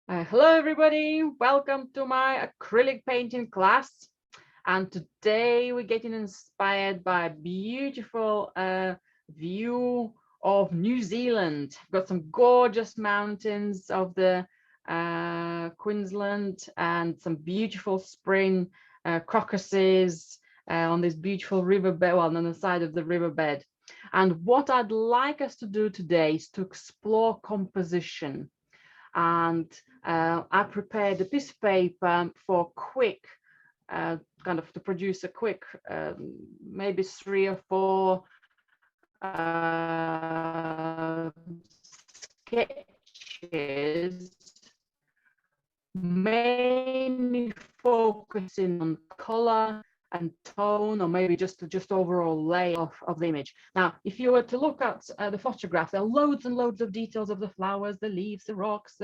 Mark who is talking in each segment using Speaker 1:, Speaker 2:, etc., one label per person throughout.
Speaker 1: Hello everybody, welcome to my acrylic painting class. And today we're getting inspired by a beautiful view of New Zealand. We've got some gorgeous mountains of the Queensland and some beautiful spring crocuses on this beautiful riverbed, well, on the side of the riverbed. And what I'd like us to do today is to explore composition. And I prepared a piece of paper for quick, kind of to produce a quick, maybe 3 or 4 sketches, mainly focusing on color and tone, or maybe just overall lay of the image. Now, if you were to look at the photograph, there are loads and loads of details of the flowers, the leaves, the rocks,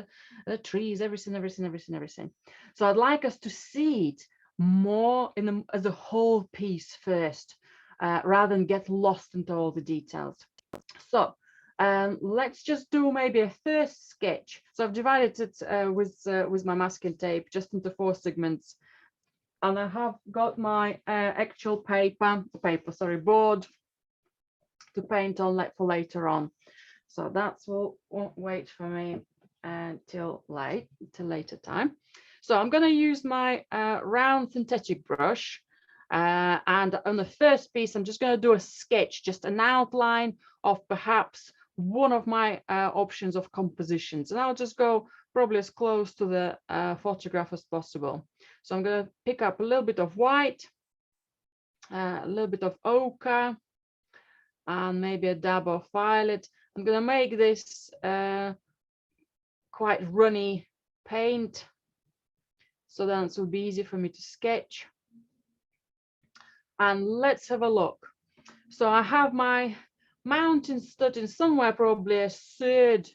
Speaker 1: the trees, everything. So I'd like us to see it more as a whole piece first, rather than get lost into all the details. So let's just do maybe a first sketch. So I've divided it with my masking tape just into 4 segments. And I have got my actual board to paint on for later on. So that won't wait for me until later time. So I'm going to use my round synthetic brush. And on the first piece, I'm just going to do a sketch, just an outline of perhaps one of my options of compositions. And I'll just go probably as close to the photograph as possible. So I'm going to pick up a little bit of white, a little bit of ochre, and maybe a dab of violet. I'm going to make this quite runny paint, so then it will be easy for me to sketch. And let's have a look. So I have my mountain starting somewhere probably a third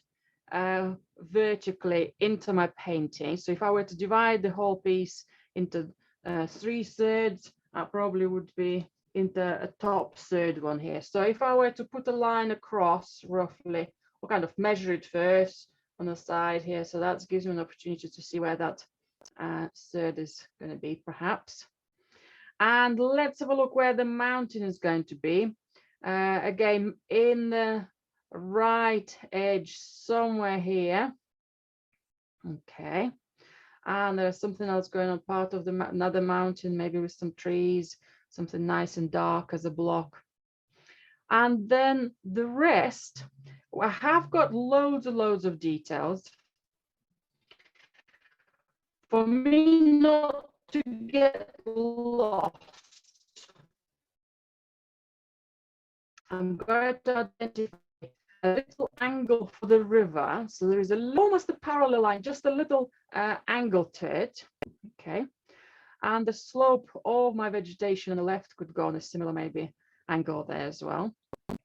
Speaker 1: vertically into my painting. So if I were to divide the whole piece into 3/3, I probably would be into a top third one here. So if I were to put a line across roughly, we'll kind of measure it first on the side here. So that gives me an opportunity to see where that third is going to be perhaps. And let's have a look where the mountain is going to be. Again, in the right edge somewhere here. Okay. And there's something else going on, part of another mountain, maybe with some trees, something nice and dark as a block. And then the rest, I have got loads and loads of details. For me not to get lost, I'm going to identify a little angle for the river. So there is almost a parallel line, just a little angle to it. Okay. And the slope of my vegetation on the left could go on a similar maybe angle there as well. And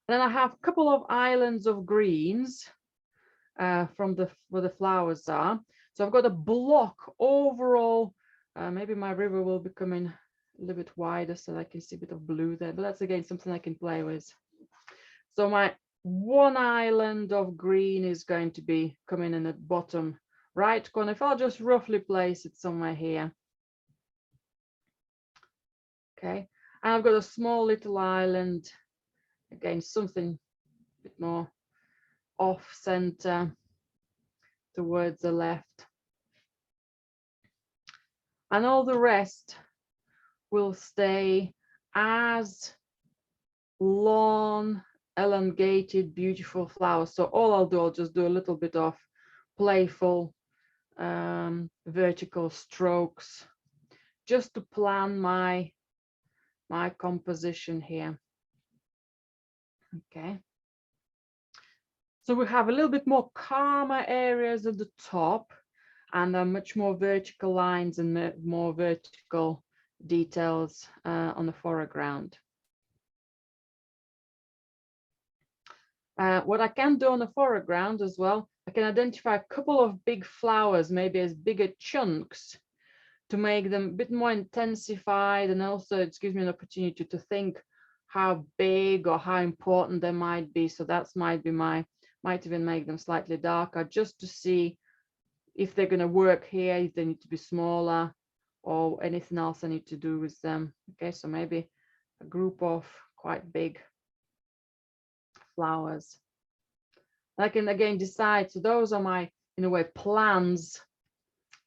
Speaker 1: then I have a couple of islands of greens from where the flowers are. So I've got a block overall. Maybe my river will be coming a little bit wider so that I can see a bit of blue there, but that's again something I can play with. So my one island of green is going to be coming in the bottom right corner. If I'll just roughly place it somewhere here. Okay, and I've got a small little island, again something a bit more off center towards the left. And all the rest will stay as long, elongated, beautiful flowers. So all I'll just do a little bit of playful vertical strokes just to plan my composition here. Okay. So we have a little bit more calmer areas at the top and much more vertical lines and more vertical details on the foreground. What I can do on the foreground as well, I can identify a couple of big flowers, maybe as bigger chunks, to make them a bit more intensified, and also it gives me an opportunity to think how big or how important they might be. So that's might even make them slightly darker, just to see if they're going to work here, if they need to be smaller, or anything else I need to do with them. Okay, so maybe a group of quite big flowers. I can again decide. So those are my, in a way, plans.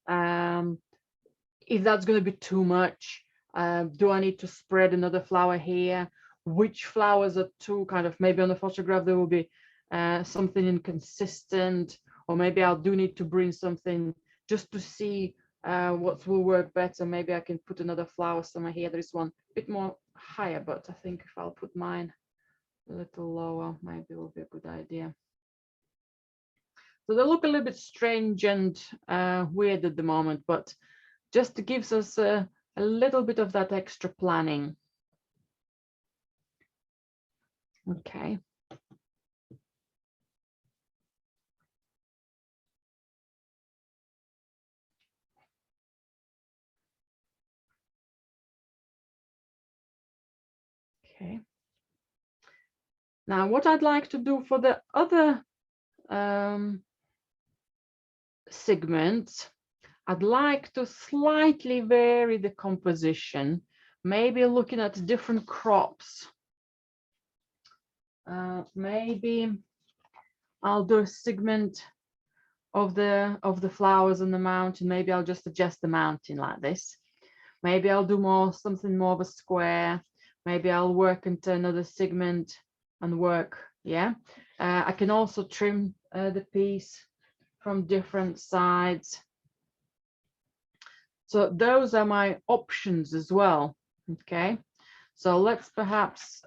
Speaker 1: If that's going to be too much, do I need to spread another flower here? Which flowers are too kind of, maybe on the photograph there will be something inconsistent, or maybe I'll do need to bring something just to see what will work better. Maybe I can put another flower somewhere here. There is one a bit more higher, but I think if I'll put mine a little lower, maybe it will be a good idea. So they look a little bit strange and weird at the moment, but just gives us a little bit of that extra planning. Okay. Okay. Now, what I'd like to do for the other segments, I'd like to slightly vary the composition, maybe looking at different crops. Maybe I'll do a segment of the flowers on the mountain. Maybe I'll just adjust the mountain like this. Maybe I'll do something more of a square. Maybe I'll work into another segment and work. Yeah, I can also trim the piece from different sides. So those are my options as well. Okay, so let's perhaps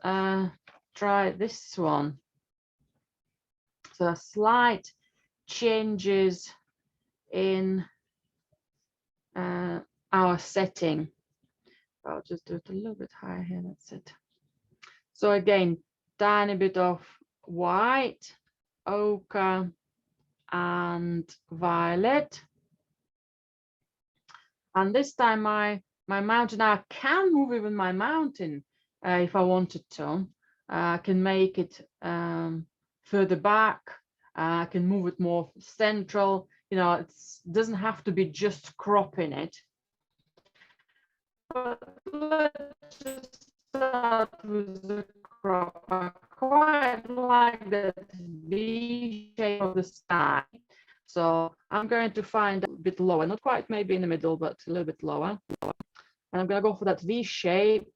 Speaker 1: try this one. So slight changes in our setting. I'll just do it a little bit higher here. That's it. So again, tiny bit of white, ochre, and violet. And this time my mountain, I can move even my mountain if I wanted to. I can make it further back. I can move it more central. You know, it doesn't have to be just cropping it. But let's just start with the crop. I quite like the V shape of the sky. So I'm going to find a bit lower, not quite maybe in the middle, but a little bit lower. And I'm going to go for that V shape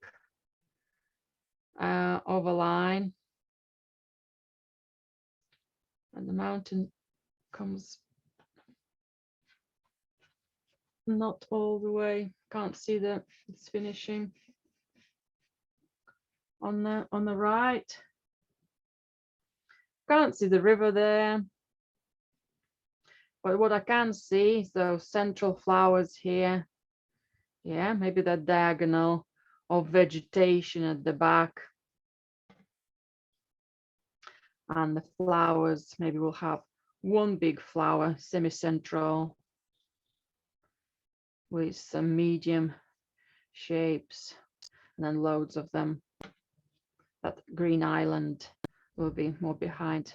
Speaker 1: of a line. And the mountain comes not all the way. Can't see that it's finishing on the right. Can't see the river there. But what I can see is those central flowers here. Yeah, maybe that diagonal of vegetation at the back. And the flowers, maybe we'll have one big flower, semi-central, with some medium shapes, and then loads of them. That green island will be more behind,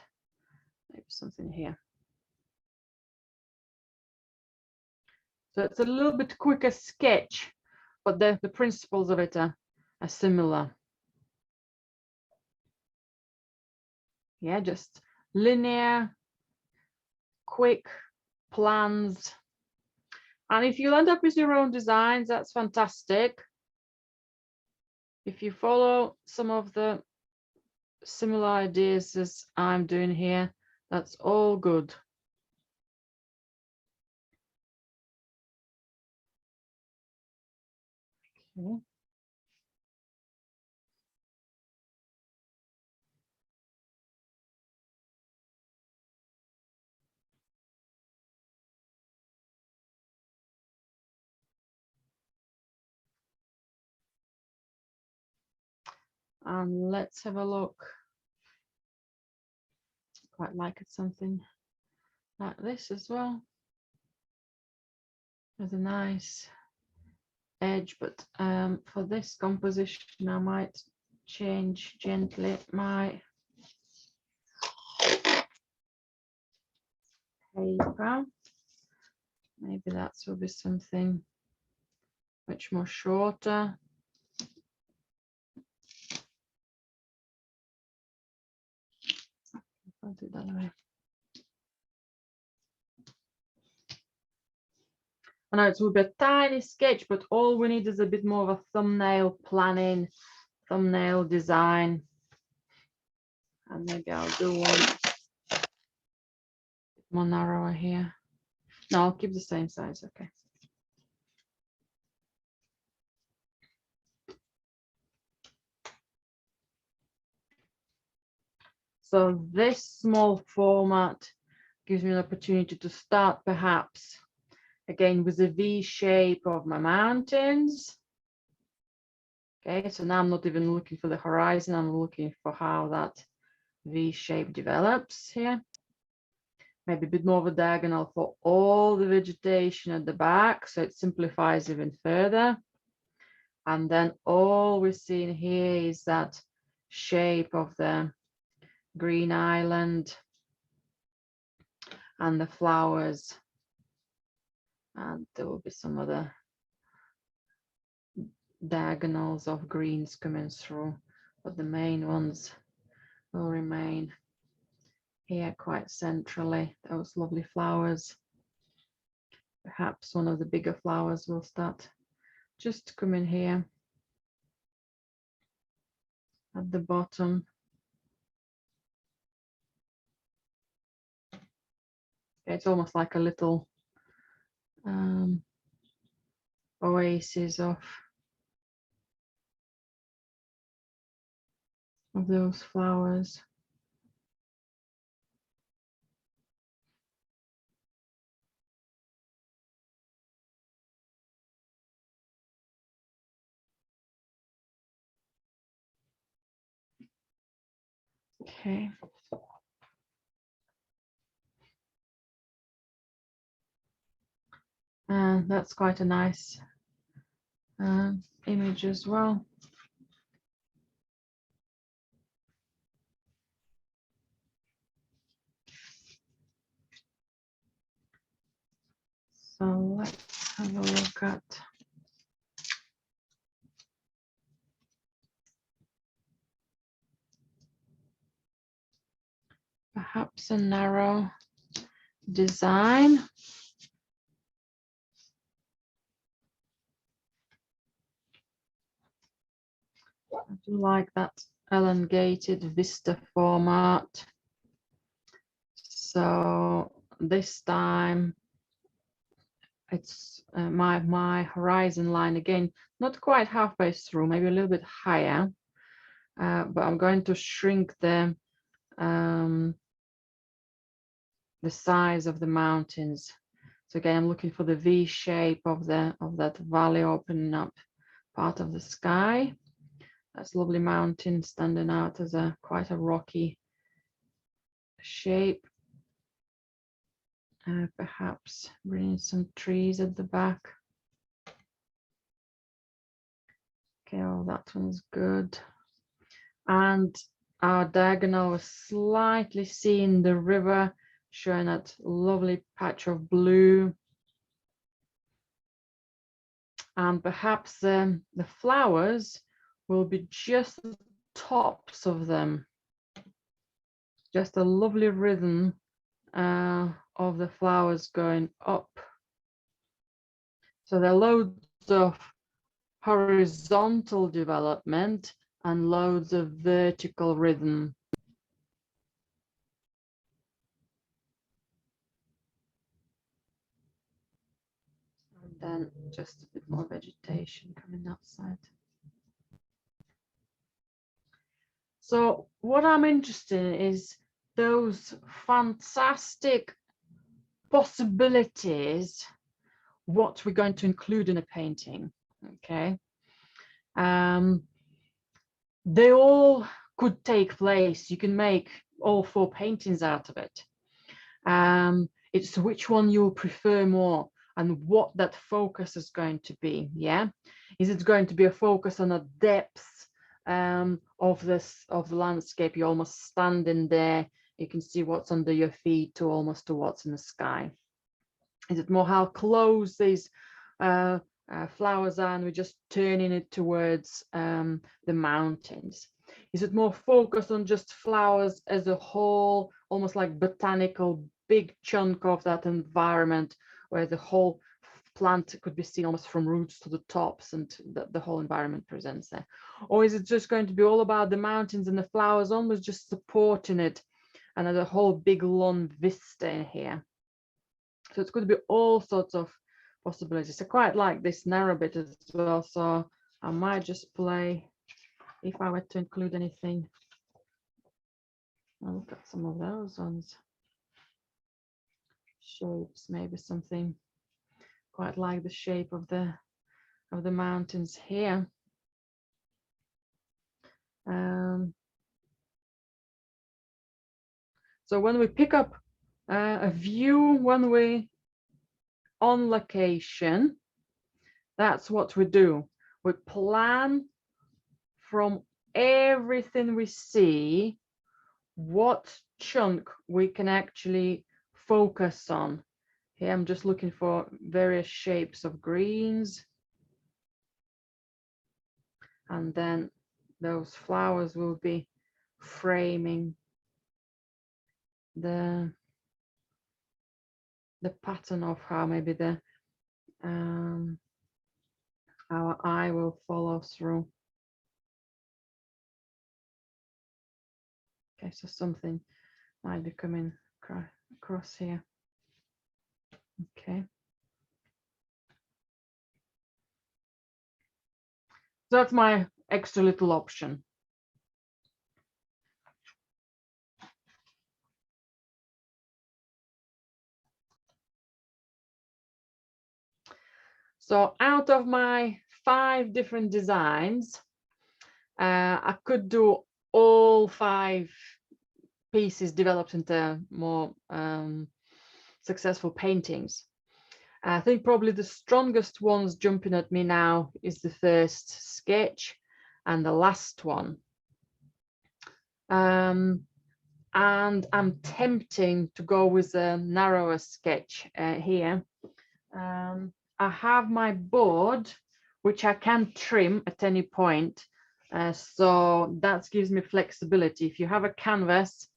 Speaker 1: maybe something here. So it's a little bit quicker sketch, but the principles of it are similar. Yeah, just linear, quick plans. And if you end up with your own designs, that's fantastic. If you follow some of the similar ideas as I'm doing here, that's all good. Okay. And let's have a look. Quite like it, something like this as well. With a nice edge, but for this composition I might change gently my paper. Maybe that will be something much more shorter. I'll do that way. I know it will be a tiny sketch, but all we need is a bit more of a thumbnail planning, thumbnail design. And maybe I'll do one more narrower here. No, I'll keep the same size, okay. So this small format gives me an opportunity to start perhaps again with the V shape of my mountains. Okay, so now I'm not even looking for the horizon, I'm looking for how that V shape develops here. Maybe a bit more of a diagonal for all the vegetation at the back, so it simplifies even further. And then all we're seeing here is that shape of the green island and the flowers. And there will be some other diagonals of greens coming through, but the main ones will remain here quite centrally, those lovely flowers. Perhaps one of the bigger flowers will start just coming here at the bottom. It's almost like a little oasis of those flowers. Okay. And that's quite a nice image as well. So let's have a look at perhaps a narrow design. I do like that elongated vista format. So this time it's my horizon line again, not quite halfway through, maybe a little bit higher, but I'm going to shrink the size of the mountains. So again, I'm looking for the V shape of that valley opening up part of the sky. That's lovely mountain standing out as quite a rocky shape. Perhaps bringing some trees at the back. Okay, oh, that one's good. And our diagonal was slightly seeing the river, showing that lovely patch of blue. And perhaps the flowers will be just the tops of them. Just a lovely rhythm of the flowers going up. So there are loads of horizontal development and loads of vertical rhythm. And then just a bit more vegetation coming outside. So what I'm interested in is those fantastic possibilities, what we're going to include in a painting, okay? They all could take place. You can make all 4 paintings out of it. It's which one you prefer more and what that focus is going to be, yeah? Is it going to be a focus on a depth of the landscape? You're almost standing there, you can see what's under your feet to almost to what's in the sky. Is it more how close these flowers are, and we're just turning it towards the mountains? Is it more focused on just flowers as a whole, almost like botanical, big chunk of that environment where the whole plant could be seen almost from roots to the tops, and the whole environment presents there? Or is it just going to be all about the mountains and the flowers almost just supporting it, and the whole big long vista here? So it's going to be all sorts of possibilities. I quite like this narrow bit as well, so I might just play, if I were to include anything. I'll look at some of those ones. Shapes, maybe something. Quite like the shape of the mountains here. So when we pick up a view, when we on location, that's what we do. We plan from everything we see what chunk we can actually focus on. Here I'm just looking for various shapes of greens, and then those flowers will be framing the pattern of how maybe our eye will follow through. Okay, so something might be coming across here. Okay. So that's my extra little option. So out of my 5 different designs, I could do all 5 pieces developed into more successful paintings. I think probably the strongest ones jumping at me now is the first sketch and the last one. And I'm tempting to go with a narrower sketch here. I have my board, which I can trim at any point. So that gives me flexibility. If you have a canvas,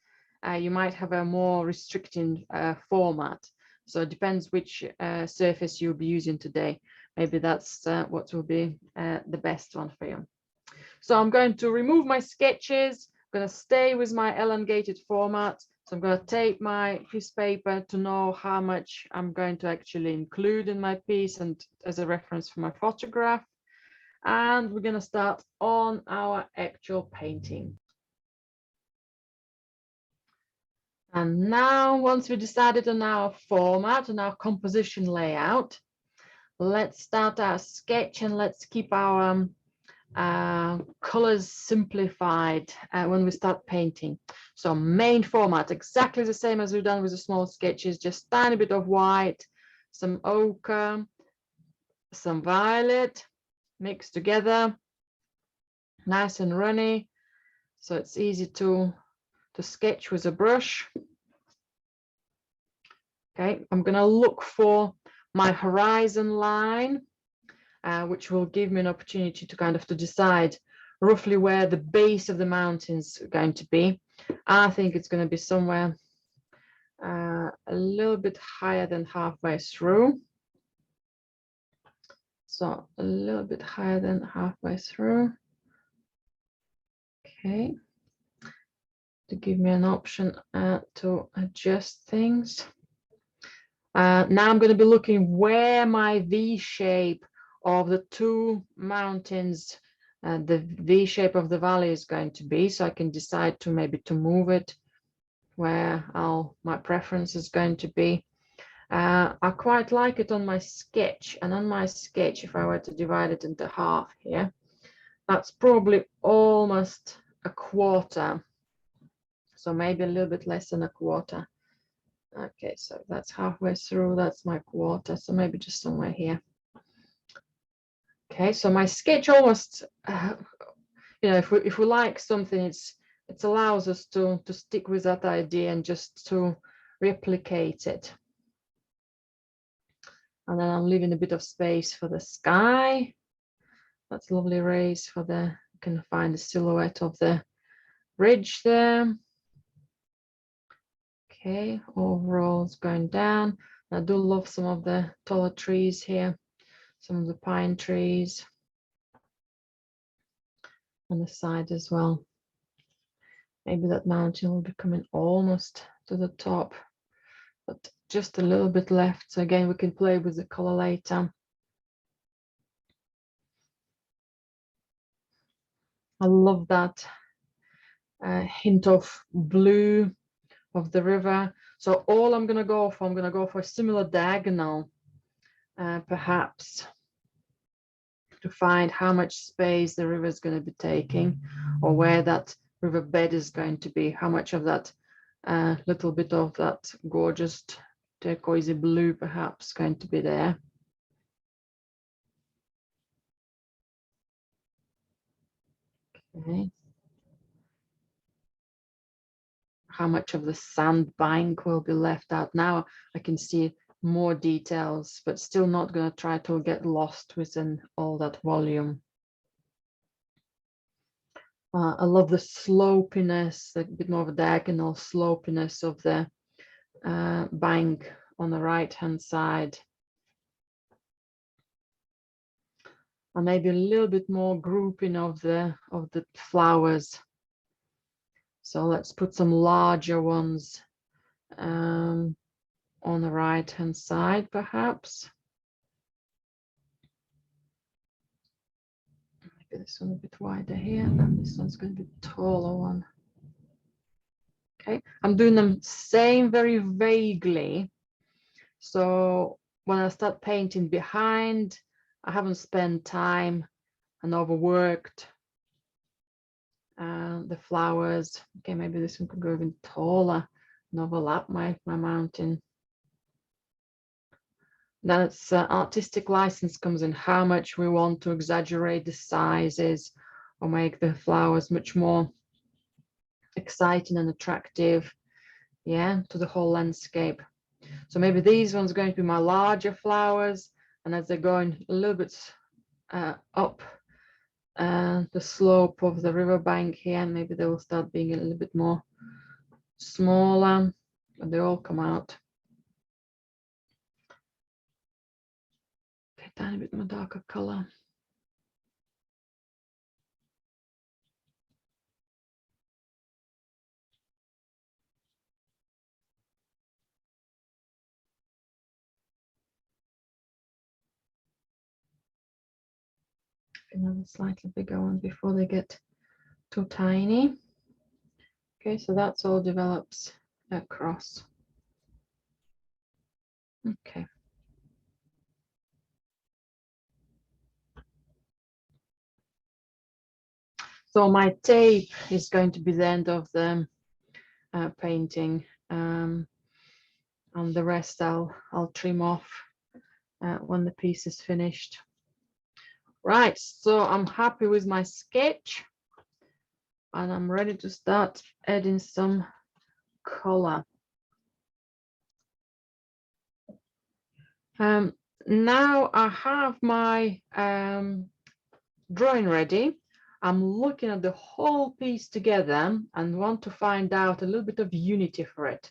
Speaker 1: you might have a more restricting format. So it depends which surface you'll be using today. Maybe that's what will be the best one for you. So I'm going to remove my sketches. I'm going to stay with my elongated format. So I'm going to take my piece of paper to know how much I'm going to actually include in my piece and as a reference for my photograph. And we're going to start on our actual painting. And now, once we decided on our format and our composition layout, let's start our sketch and let's keep our colors simplified when we start painting. So main format, exactly the same as we've done with the small sketches, just tiny bit of white, some ochre, some violet mixed together, nice and runny, so it's easy to sketch with a brush. Okay, I'm going to look for my horizon line, which will give me an opportunity to kind of to decide roughly where the base of the mountains are going to be. I think it's going to be somewhere a little bit higher than halfway through. So a little bit higher than halfway through. Okay, to give me an option to adjust things. Now I'm going to be looking where my V shape of the 2 mountains, the V shape of the valley is going to be, so I can decide to maybe to move it where my preference is going to be. I quite like it on my sketch, and on my sketch, if I were to divide it into half here, that's probably almost a quarter, so maybe a little bit less than a quarter. Okay, so that's halfway through, that's my quarter, so maybe just somewhere here. Okay, so my sketch almost, you know, if we like something, it allows us to stick with that idea and just to replicate it. And then I'm leaving a bit of space for the sky. That's lovely rays for the, you can find the silhouette of the ridge there. Okay, overall it's going down. I do love some of the taller trees here, some of the pine trees on the side as well. Maybe that mountain will be coming almost to the top, but just a little bit left. So again, we can play with the color later. I love that hint of blue of the river. So all I'm going to go for a similar diagonal, perhaps, to find how much space the river is going to be taking, or where that river bed is going to be, how much of that little bit of that gorgeous turquoisey blue perhaps going to be there. Okay. How much of the sand bank will be left out. Now I can see more details, but still not going to try to get lost within all that volume. I love the slopiness, a bit more of a diagonal slopiness of the bank on the right hand side. And maybe a little bit more grouping of the flowers. So let's put some larger ones on the right hand side, perhaps. Maybe this one a bit wider here, and this one's going to be a taller one. Okay, I'm doing them same very vaguely. So when I start painting behind, I haven't spent time and overworked the flowers. Okay, maybe this one could go even taller and overlap my mountain. Then it's artistic license comes in, how much we want to exaggerate the sizes or make the flowers much more exciting and attractive, yeah, to the whole landscape. So maybe these ones are going to be my larger flowers, and as they're going a little bit up the slope of the riverbank here, maybe they will start being a little bit more smaller, and they all come out. Okay, tiny bit more darker color. Another slightly bigger one before they get too tiny. Okay, so that's all develops across. Okay. So my tape is going to be the end of the painting, and the rest I'll trim off when the piece is finished. Right, so I'm happy with my sketch, and I'm ready to start adding some color. Now I have my drawing ready. I'm looking at the whole piece together and want to find out a little bit of unity for it.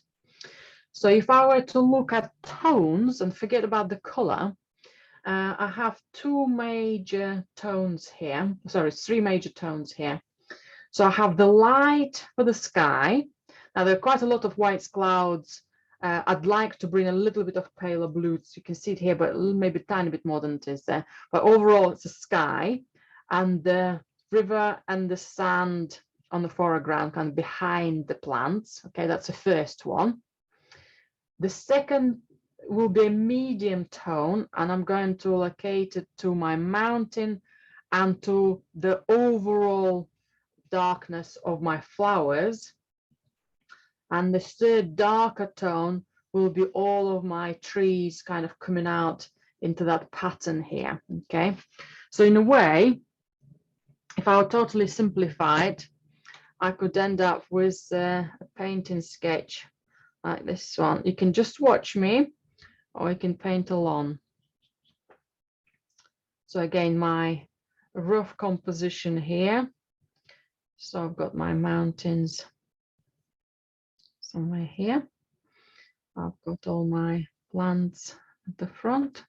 Speaker 1: So if I were to look at tones and forget about the color, I have two major tones here. Sorry, three major tones here. So I have the light for the sky. Now there are quite a lot of white clouds. I'd like to bring a little bit of paler blue. So you can see it here, but maybe a tiny bit more than it is there. But overall, it's the sky and the river and the sand on the foreground, kind of behind the plants. Okay, that's the first one. The second will be a medium tone, and I'm going to locate it to my mountain and to the overall darkness of my flowers. And the third darker tone will be all of my trees kind of coming out into that pattern here. Okay, so in a way, if I were totally simplified, I could end up with a painting sketch like this one. You can just watch me, or you can paint along. So again, my rough composition here. So I've got my mountains somewhere here. I've got all my plants at the front.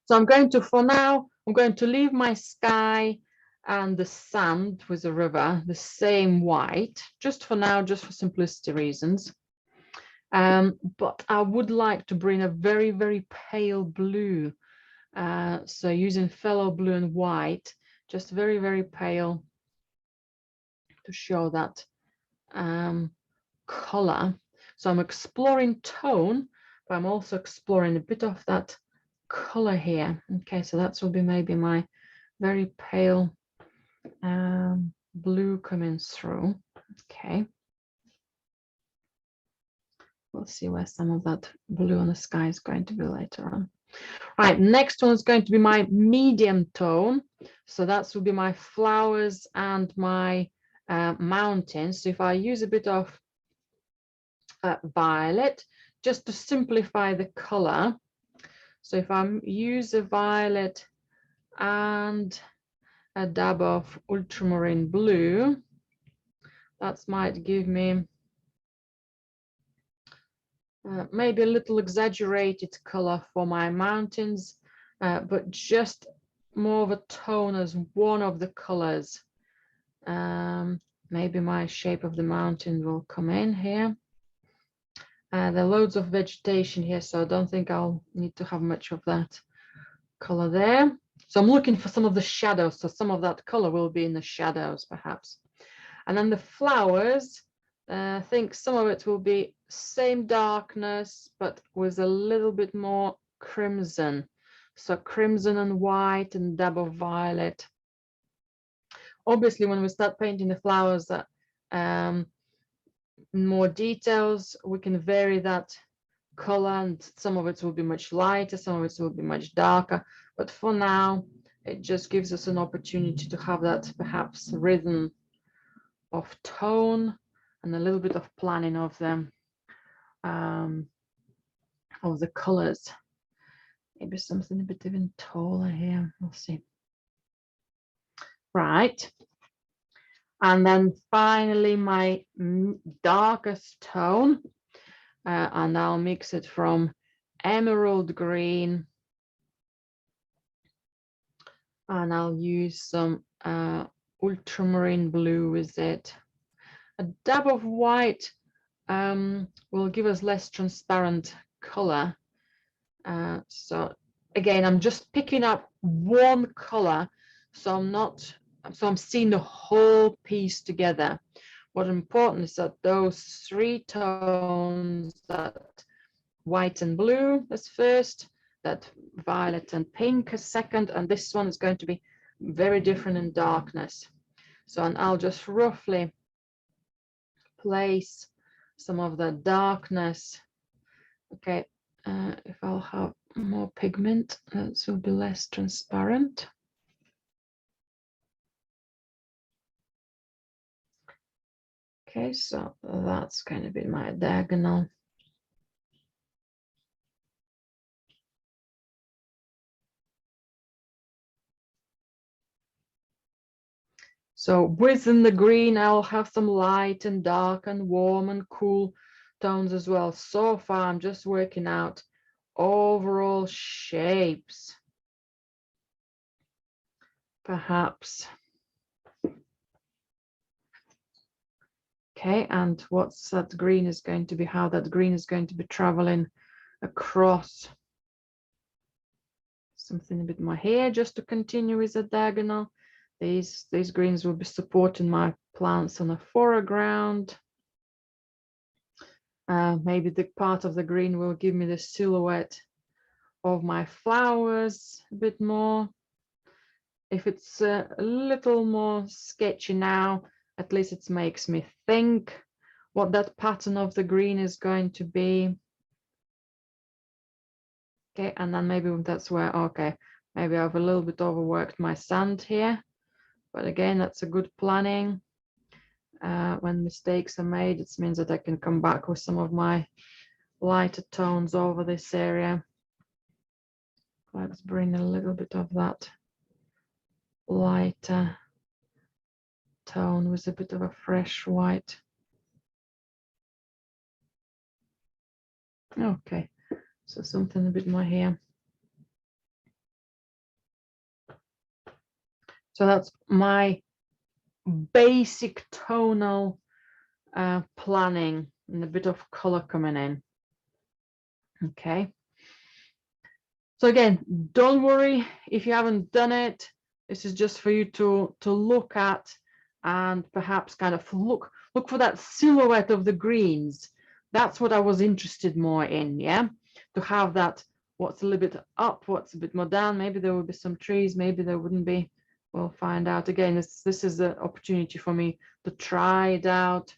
Speaker 1: So I'm going to, for now, I'm going to leave my sky and the sand with the river the same white, just for now, just for simplicity reasons. But I would like to bring a very, very pale blue. So using phthalo blue and white, just very, very pale to show that color. So I'm exploring tone, but I'm also exploring a bit of that color here. Okay, so that will be maybe my very pale blue coming through. Okay, we'll see where some of that blue on the sky is going to be later on. Right, next one is going to be my medium tone. So that will be my flowers and my mountains. So if I use a bit of violet, just to simplify the color. So if I use a violet and a dab of ultramarine blue, that might give me maybe a little exaggerated color for my mountains, but just more of a tone as one of the colors. Maybe my shape of the mountain will come in here. There are loads of vegetation here, so I don't think I'll need to have much of that color there. So I'm looking for some of the shadows, so some of that color will be in the shadows perhaps. And then the flowers, I think some of it will be same darkness, but with a little bit more crimson. So crimson and white and dab of violet. Obviously, when we start painting the flowers that more details, we can vary that color, and some of it will be much lighter, some of it will be much darker. But for now, it just gives us an opportunity to have that perhaps rhythm of tone and a little bit of planning of them, of the colors. Maybe something a bit even taller here. We'll see. Right. And then finally, my darkest tone, and I'll mix it from emerald green, and I'll use some ultramarine blue with it. A dab of white will give us less transparent color. So again, I'm just picking up one color, so I'm seeing the whole piece together. What's important is that those three tones, that white and blue is first, that violet and pink is second, and this one is going to be very different in darkness. So, and I'll just roughly place some of the darkness. Okay, if I'll have more pigment, that will be less transparent. Okay, so that's going to be my diagonal. So within the green, I'll have some light and dark and warm and cool tones as well. So far, I'm just working out overall shapes. Perhaps. Okay, and what's that green is going to be, how that green is going to be traveling across. Something a bit more here, just to continue with the diagonal. These greens will be supporting my plants on a foreground. Maybe the part of the green will give me the silhouette of my flowers a bit more. If it's a little more sketchy now, at least it makes me think what that pattern of the green is going to be. Okay, and then maybe that's where, okay, maybe I've a little bit overworked my sand here. But again, that's a good planning. When mistakes are made, it means that I can come back with some of my lighter tones over this area. Let's bring a little bit of that lighter tone with a bit of a fresh white. Okay, so something a bit more here. So that's my basic tonal planning and a bit of color coming in. Okay. So again, don't worry if you haven't done it. This is just for you to look at and perhaps kind of look for that silhouette of the greens. That's what I was interested more in, yeah? To have that, what's a little bit up, what's a bit more down. Maybe there will be some trees, maybe there wouldn't be. We'll find out. Again, this is the opportunity for me to try it out.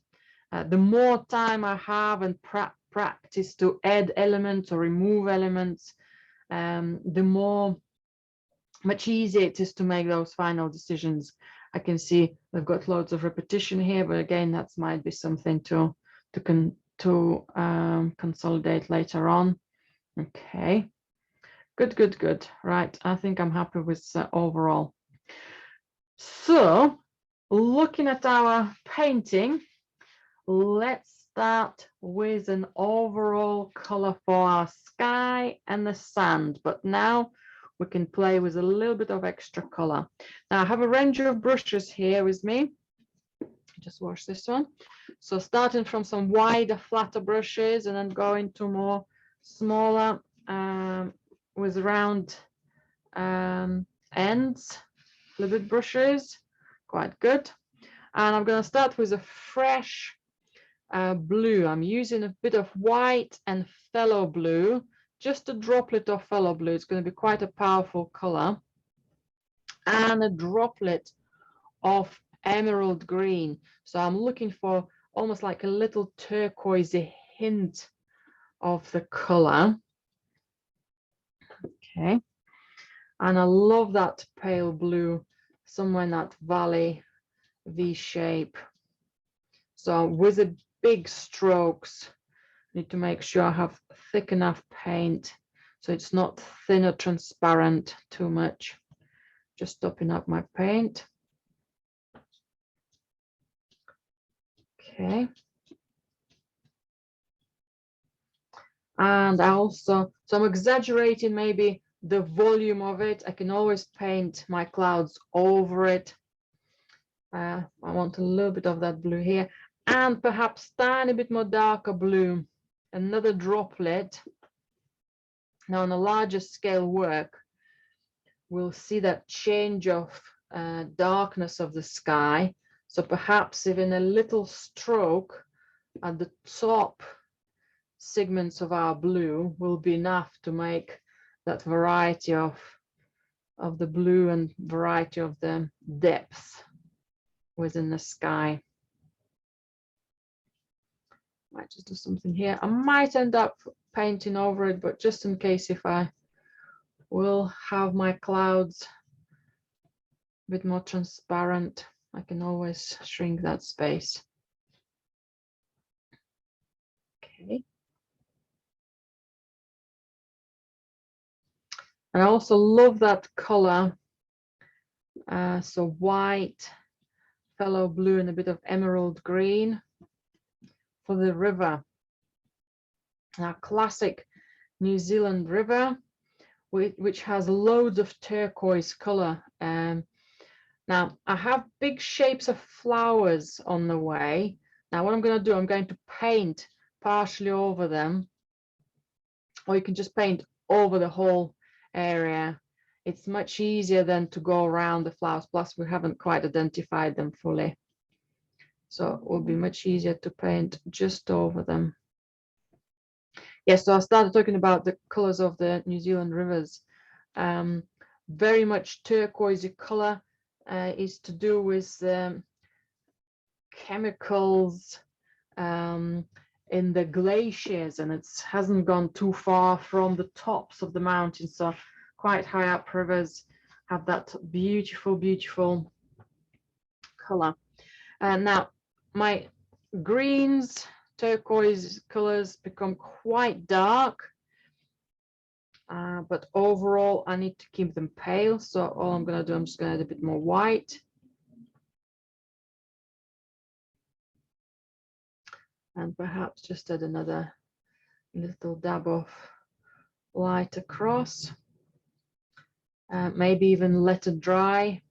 Speaker 1: The more time I have and practice to add elements or remove elements, the much easier it is to make those final decisions. I can see I've got loads of repetition here, but again, that might be something to consolidate later on. Okay, good. Right, I think I'm happy with overall. So, looking at our painting, let's start with an overall color for our sky and the sand, but now we can play with a little bit of extra color. Now I have a range of brushes here with me. Just wash this one. So starting from some wider, flatter brushes and then going to more smaller with round ends, little bit brushes, quite good. And I'm going to start with a fresh blue. I'm using a bit of white and phthalo blue, just a droplet of phthalo blue. It's going to be quite a powerful color, and a droplet of emerald green. So I'm looking for almost like a little turquoisey hint of the color. Okay, and I love that pale blue, somewhere in that valley V shape. So with the big strokes, need to make sure I have thick enough paint so it's not thin or transparent too much. Just topping up my paint. Okay. And I also, so I'm exaggerating maybe the volume of it. I can always paint my clouds over it. I want a little bit of that blue here, and perhaps tiny bit more darker blue, another droplet. Now on a larger scale work, we'll see that change of darkness of the sky. So perhaps even a little stroke at the top segments of our blue will be enough to make that variety of the blue and variety of the depth within the sky. Might just do something here. I might end up painting over it, but just in case, if I will have my clouds a bit more transparent, I can always shrink that space. Okay. And I also love that color. So white, phthalo blue, and a bit of emerald green for the river. Our classic New Zealand river, which has loads of turquoise color. Now I have big shapes of flowers on the way. Now what I'm going to do, I'm going to paint partially over them, or you can just paint over the whole area. It's much easier than to go around the flowers, plus we haven't quite identified them fully. So it will be much easier to paint just over them. Yes, so I started talking about the colors of the New Zealand rivers. Very much turquoisey color is to do with chemicals in the glaciers, and it hasn't gone too far from the tops of the mountains. So quite high up rivers have that beautiful color. And now my greens, turquoise colors become quite dark. but overall I need to keep them pale. So all I'm going to do, I'm just going to add a bit more white. And perhaps just add another little dab of light across. Maybe even let it dry.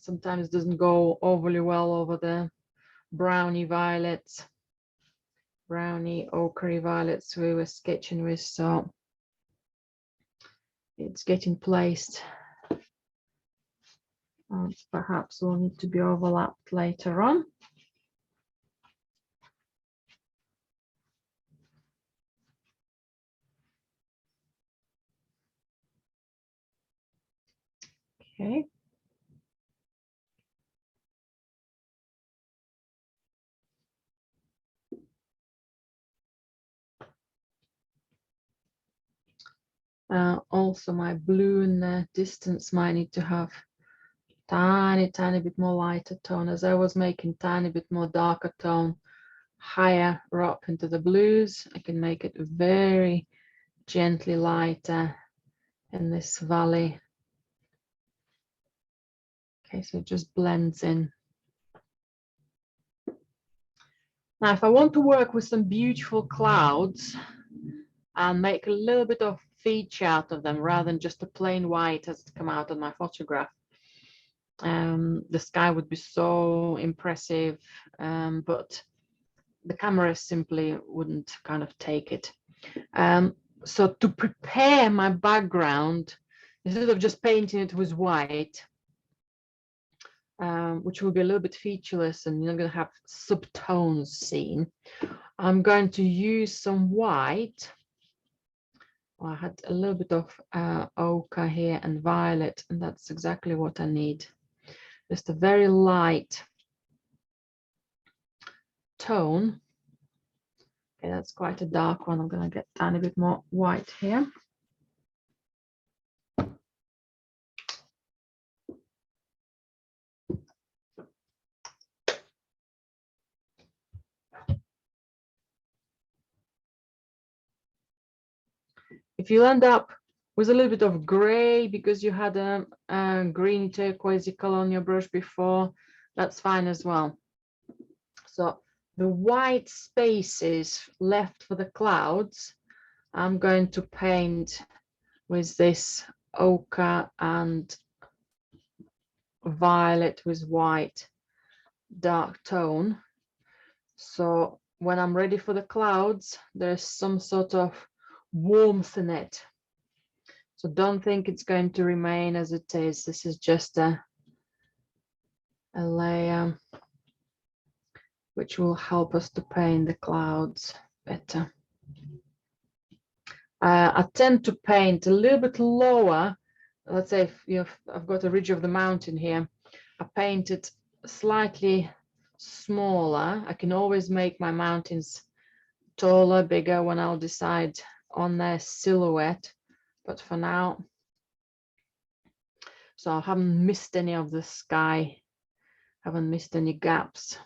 Speaker 1: Sometimes it doesn't go overly well over the brownie violets, brownie ochre violets we were sketching with, so it's getting placed. Perhaps will need to be overlapped later on. Okay. Also my blue in the distance might need to have tiny bit more lighter tone, as I was making tiny bit more darker tone higher up into the blues. I can make it very gently lighter in this valley. Okay, so it just blends in. Now, if I want to work with some beautiful clouds and make a little bit of feature out of them rather than just a plain white as it's come out on my photograph, the sky would be so impressive, but the camera simply wouldn't kind of take it. So to prepare my background, instead of just painting it with white, which will be a little bit featureless and you're going to have subtones seen, I'm going to use some white. Well, I had a little bit of ochre here and violet, and that's exactly what I need. Just a very light tone. Okay, that's quite a dark one. I'm going to get a tiny bit more white here. If you end up with a little bit of gray because you had a green turquoise color on your brush before, that's fine as well. So the white spaces left for the clouds, I'm going to paint with this ochre and violet with white dark tone. So when I'm ready for the clouds, there's some sort of warmth in it. So don't think it's going to remain as it is. This is just a layer which will help us to paint the clouds better. I tend to paint a little bit lower. Let's say if I've got a ridge of the mountain here, I paint it slightly smaller. I can always make my mountains taller, bigger when I'll decide on their silhouette. But for now, so I haven't missed any of the sky, haven't missed any gaps.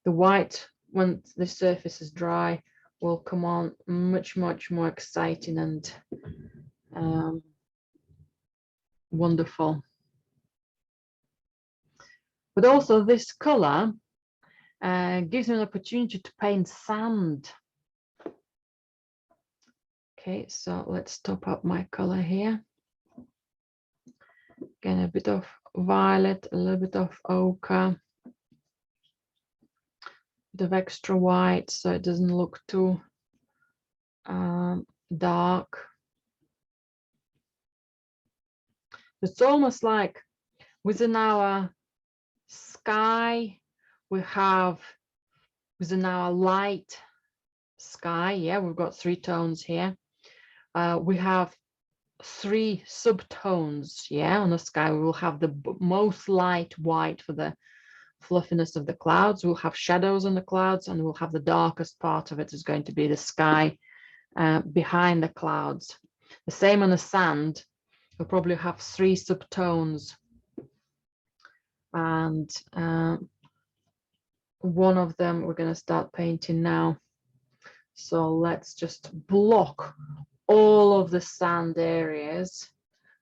Speaker 1: The white, when the surface is dry, will come on much more exciting and wonderful. But also this color gives me an opportunity to paint sand. Okay, so let's top up my color here. Again, a bit of violet, a little bit of ochre, a bit of extra white so it doesn't look too dark. It's almost like within our sky, we have within our light sky, yeah, we've got 3 tones here. We have 3 subtones, yeah, on the sky. We will have the most light white for the fluffiness of the clouds. We'll have shadows on the clouds, and we'll have the darkest part of it is going to be the sky behind the clouds. The same on the sand. We'll probably have 3 subtones, and one of them we're going to start painting now. So let's just block all of the sand areas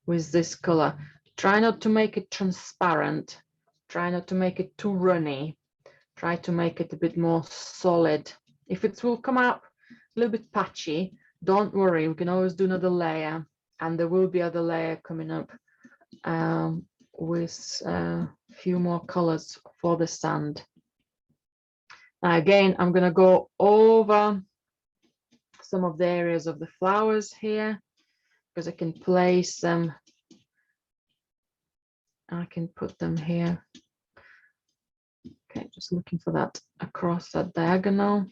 Speaker 1: with this color. Try not to make it transparent. Try not to make it too runny. Try to make it a bit more solid. If it will come up a little bit patchy, don't worry, we can always do another layer, and there will be other layer coming up with a few more colors for the sand. Now again, I'm going to go over some of the areas of the flowers here, because I can place them. I can put them here. Okay, just looking for that across that diagonal.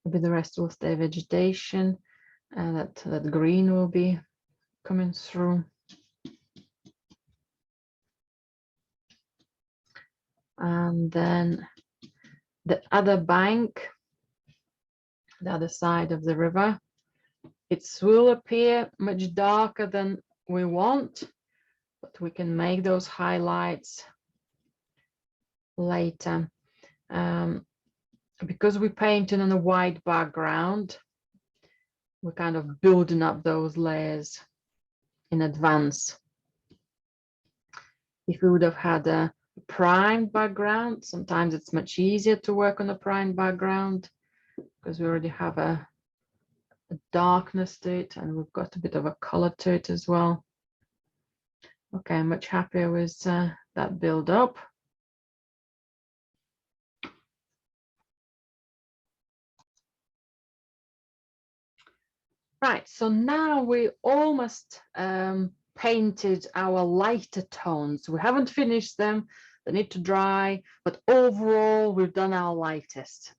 Speaker 1: Maybe the rest will stay vegetation, and that green will be coming through. And then the other bank, the other side of the river, it will appear much darker than we want, but we can make those highlights later. Because we're painting on a white background, we're kind of building up those layers in advance. If we would have had a primed background, sometimes it's much easier to work on a primed background because we already have a darkness to it, and we've got a bit of a color to it as well. Okay, I'm much happier with that build up. Right, so now we almost painted our lighter tones. We haven't finished them, they need to dry, but overall we've done our lightest.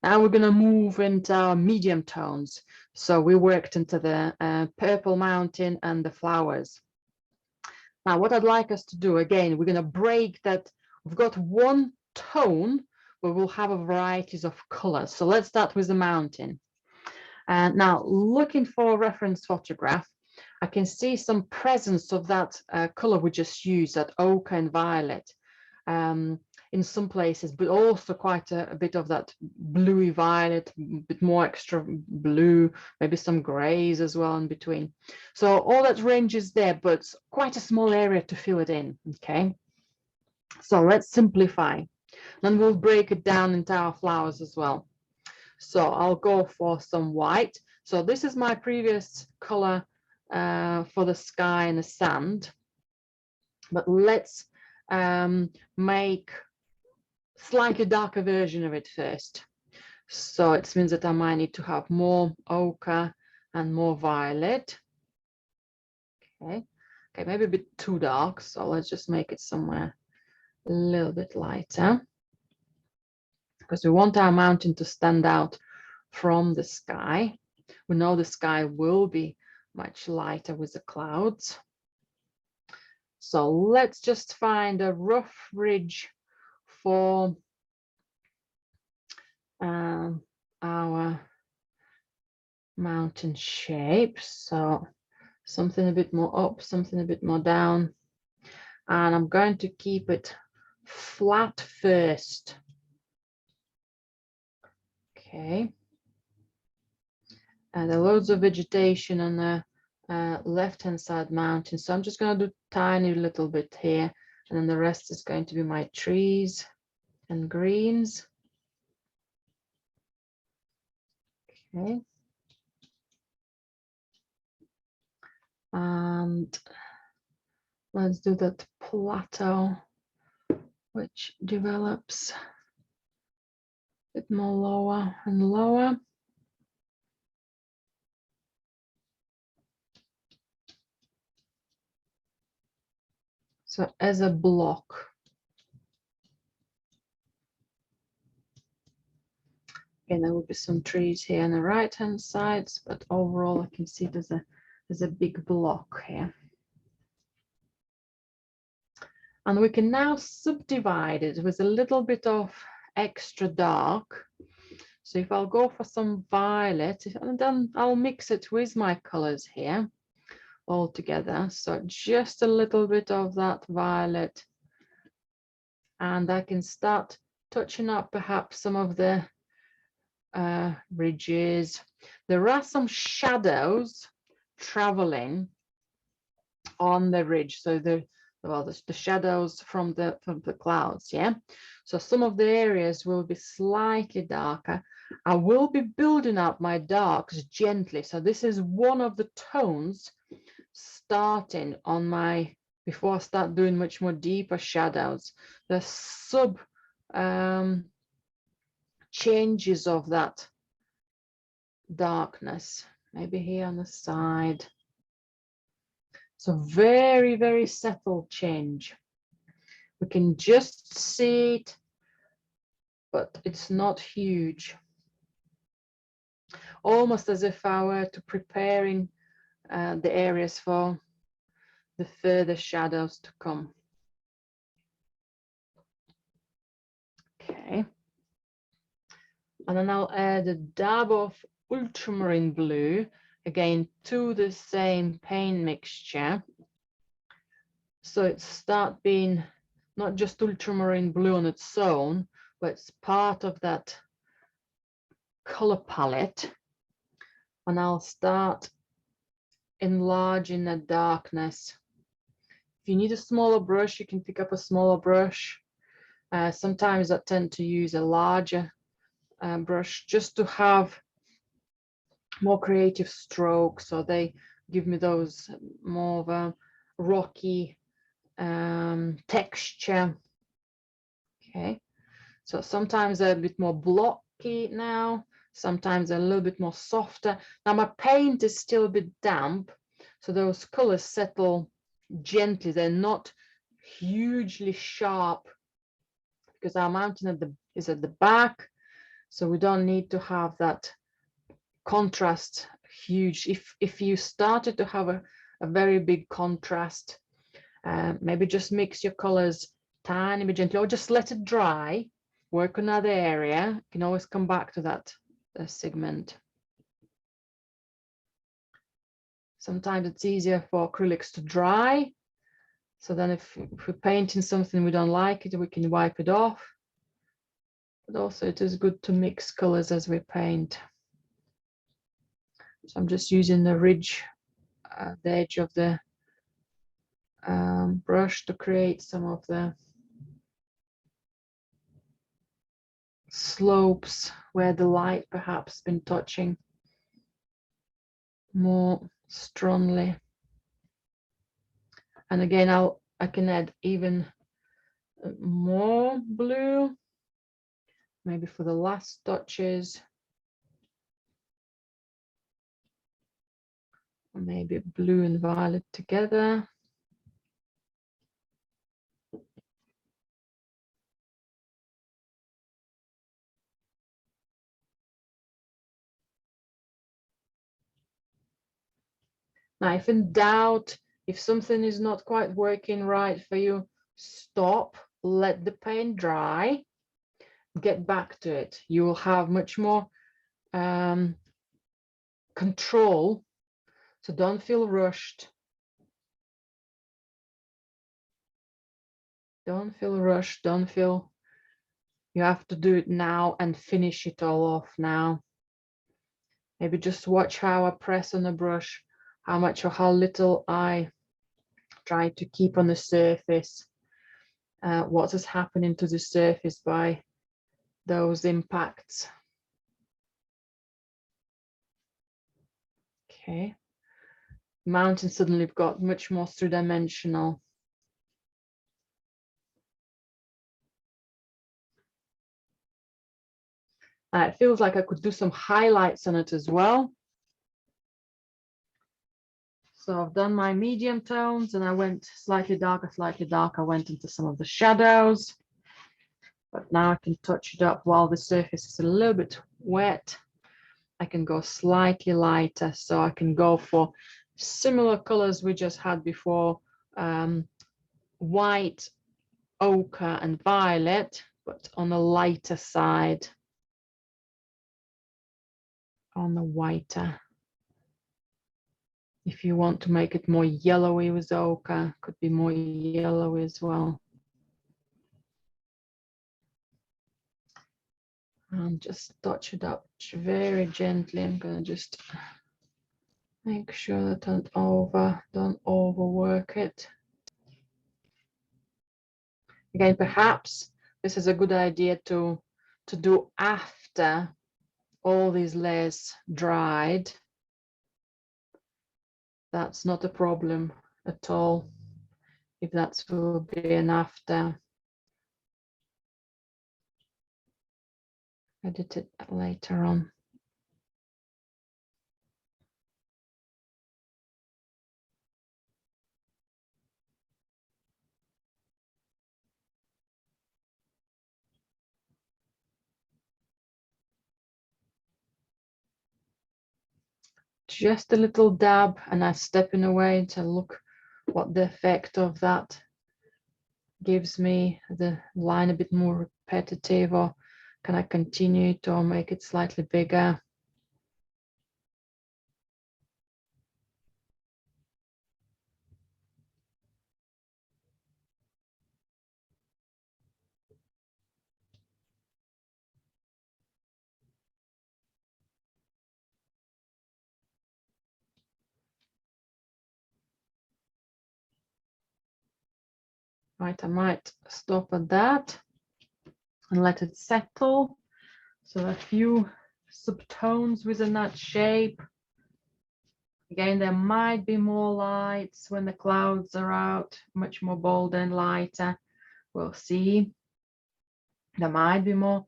Speaker 1: Now we're going to move into our medium tones. So we worked into the purple mountain and the flowers. Now what I'd like us to do, again, we're going to break that. We've got one tone where we'll have a varieties of colors. So let's start with the mountain. And now looking for a reference photograph, I can see some presence of that color we just used, that ochre and violet in some places, but also quite a bit of that bluey violet, a bit more extra blue, maybe some grays as well in between. So all that range is there, but quite a small area to fill it in, okay? So let's simplify. Then we'll break it down into our flowers as well. So I'll go for some white. So this is my previous color for the sky and the sand. But let's make slightly darker version of it first. So it means that I might need to have more ochre and more violet. Okay, maybe a bit too dark. So let's just make it somewhere a little bit lighter, because we want our mountain to stand out from the sky. We know the sky will be much lighter with the clouds. So let's just find a rough ridge for our mountain shape. So something a bit more up, something a bit more down. And I'm going to keep it flat first. Okay. And there are loads of vegetation on the left-hand side mountain. So I'm just going to do tiny little bit here. And then the rest is going to be my trees and greens. Okay. And let's do that plateau, which develops a bit more lower and lower. So as a block. Okay, there will be some trees here on the right-hand side, but overall I can see there's a big block here. And we can now subdivide it with a little bit of extra dark. So if I'll go for some violet, and then I'll mix it with my colors here all together. So just a little bit of that violet And I can start touching up perhaps some of the ridges. There are some shadows traveling on the ridge, so the shadows from the clouds, yeah. So some of the areas will be slightly darker. I will be building up my darks gently. So this is one of the tones starting on my, before I start doing much more deeper shadows, the sub changes of that darkness, maybe here on the side. So very, very subtle change. We can just see it, but it's not huge. Almost as if I were to preparing the areas for the further shadows to come. Okay. And then I'll add a dab of ultramarine blue, again, to the same paint mixture. So it start being not just ultramarine blue on its own, but it's part of that color palette. And I'll start enlarging the darkness. If you need a smaller brush, you can pick up a smaller brush. Sometimes I tend to use a larger brush just to have more creative strokes, so they give me those more of a rocky texture. Okay, so sometimes they're a bit more blocky now, sometimes a little bit more softer. Now my paint is still a bit damp, so those colors settle gently. They're not hugely sharp because our mountain is at the back, so we don't need to have that contrast huge. If you started to have a very big contrast, maybe just mix your colors tiny bit gently, or just let it dry, work on another area. You can always come back to that segment. Sometimes it's easier for acrylics to dry, so then if we're painting something we don't like it, we can wipe it off. But also it is good to mix colors as we paint. So I'm just using the ridge, the edge of the brush to create some of the slopes where the light perhaps been touching more strongly. And again, I can add even more blue, maybe for the last touches, or maybe blue and violet together. Now, if in doubt, if something is not quite working right for you, stop, let the paint dry, get back to it. You will have much more control, so don't feel rushed. Don't feel rushed, don't feel you have to do it now and finish it all off now. Maybe just watch how I press on the brush, how much or how little I try to keep on the surface. What is happening to the surface by those impacts. Okay. Mountain suddenly got much more three-dimensional. It feels like I could do some highlights on it as well. So I've done my medium tones and I went slightly darker, I went into some of the shadows. But now I can touch it up while the surface is a little bit wet. I can go slightly lighter, so I can go for similar colors we just had before, white, ochre, and violet, but on the lighter side, on the whiter. If you want to make it more yellowy with ochre, could be more yellowy as well. And just touch it up very gently. I'm gonna just make sure that don't overwork it. Again, perhaps this is a good idea to do after all these layers dried. That's not a problem at all, if that will be an after. Edit it later on. Just a little dab, and I'm stepping away to look what the effect of that gives me. The line a bit more repetitive, or can I continue it or make it slightly bigger? Right, I might stop at that and let it settle. So a few subtones within that shape. Again, there might be more lights when the clouds are out, much more bold and lighter. We'll see. There might be more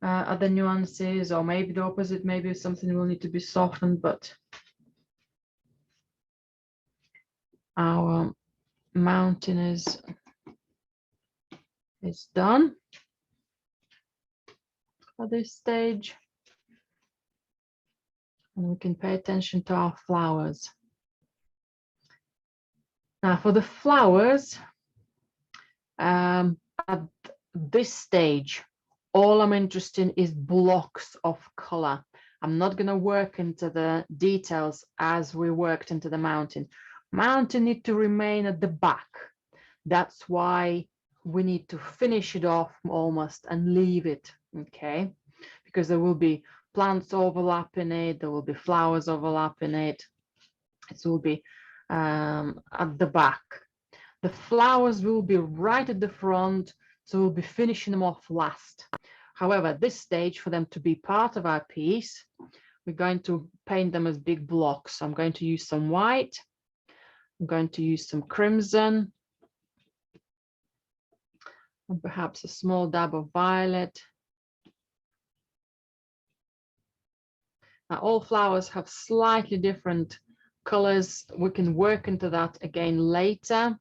Speaker 1: other nuances, or maybe the opposite, maybe something will need to be softened, but our mountain is done for this stage. And we can pay attention to our flowers. Now for the flowers, at this stage, all I'm interested in is blocks of color. I'm not going to work into the details as we worked into the mountain. Mountain need to remain at the back. That's why we need to finish it off almost and leave it, okay? Because there will be plants overlapping it, there will be flowers overlapping it. It will be at the back. The flowers will be right at the front, so we'll be finishing them off last. However, at this stage, for them to be part of our piece, we're going to paint them as big blocks. So I'm going to use some white. I'm going to use some crimson. And perhaps a small dab of violet. Now, all flowers have slightly different colors. We can work into that again later.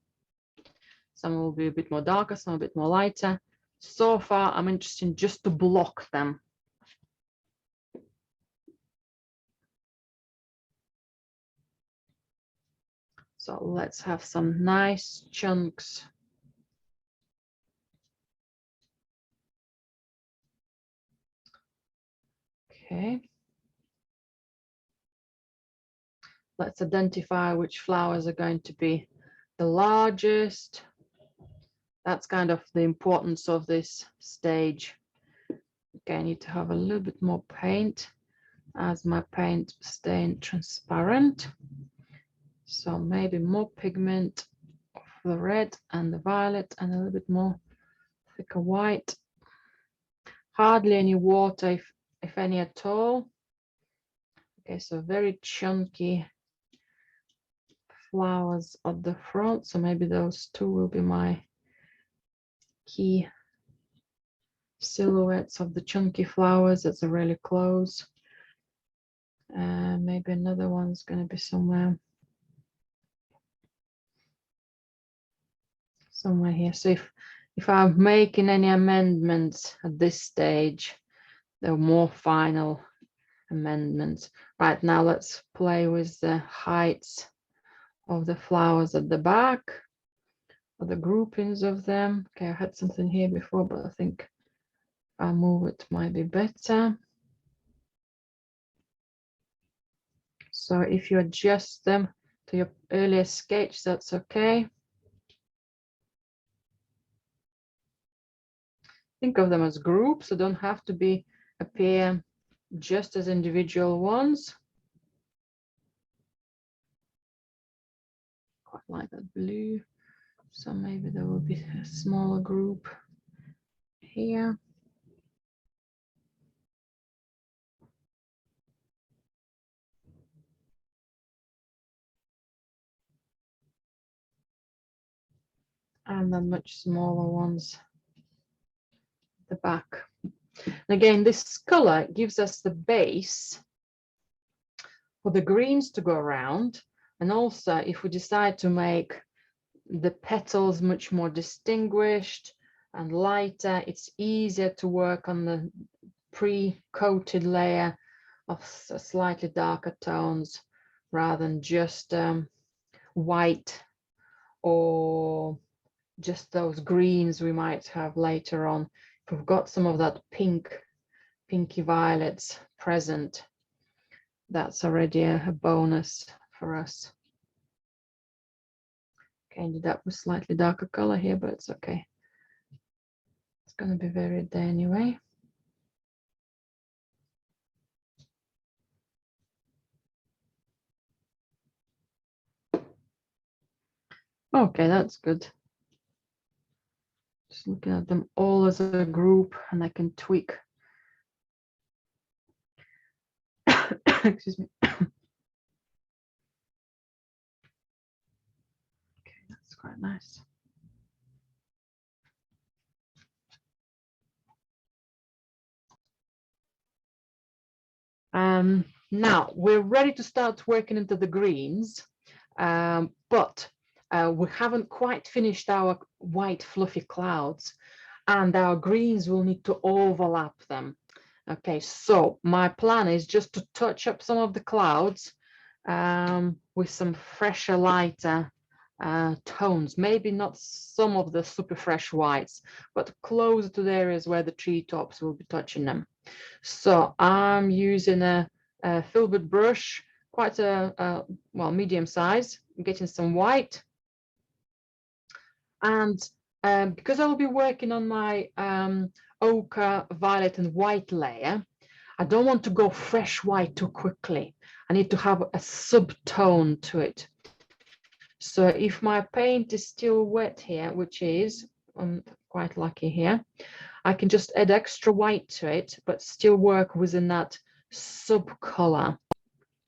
Speaker 1: Some will be a bit more darker, some a bit more lighter. So far, I'm interested in just to block them. So let's have some nice chunks. Okay. Let's identify which flowers are going to be the largest. That's kind of the importance of this stage. Okay, I need to have a little bit more paint as my paint staying transparent. So maybe more pigment of the red and the violet and a little bit more thicker white. Hardly any water, if any at all. Okay, so very chunky flowers at the front. So maybe those two will be my key silhouettes of the chunky flowers. That's really close. Maybe another one's going to be somewhere here. So if I'm making any amendments at this stage, there are more final amendments. Right, now let's play with the heights of the flowers at the back, or the groupings of them. Okay, I had something here before, but I think if I move it might be better. So if you adjust them to your earlier sketch, that's okay. Think of them as groups, so don't have to be appear just as individual ones. Quite like that blue. So maybe there will be a smaller group here. And then much smaller ones at the back. And again, this color gives us the base for the greens to go around. And also, if we decide to make the petals much more distinguished and lighter, it's easier to work on the pre-coated layer of slightly darker tones rather than just white or just those greens we might have later on. If we've got some of that pinky violets present, that's already a bonus for us. Okay, ended up with slightly darker color here, but it's okay. It's going to be varied there anyway. Okay, that's good. Just looking at them all as a group, and I can tweak. Excuse me. Okay, that's quite nice. Now we're ready to start working into the greens, but we haven't quite finished our white fluffy clouds, and our greens will need to overlap them. Okay, so my plan is just to touch up some of the clouds with some fresher, lighter tones. Maybe not some of the super fresh whites, but closer to the areas where the treetops will be touching them. So I'm using a filbert brush, quite a well, medium size. I'm getting some white, and because I'll be working on my ochre, violet, and white layer, I don't want to go fresh white too quickly. I need to have a subtone to it. So if my paint is still wet here, which is, I'm quite lucky here, I can just add extra white to it, but still work within that sub color.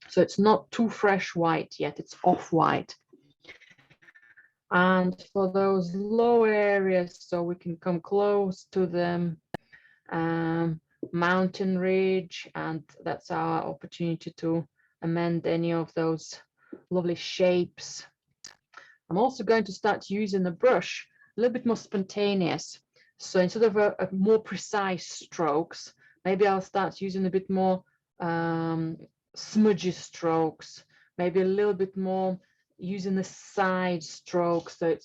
Speaker 1: So it's not too fresh white yet, it's off white. And for those low areas, so we can come close to the mountain ridge, and that's our opportunity to amend any of those lovely shapes. I'm also going to start using the brush a little bit more spontaneous. So instead of a more precise strokes, maybe I'll start using a bit more smudgy strokes, maybe a little bit more using the side strokes, so it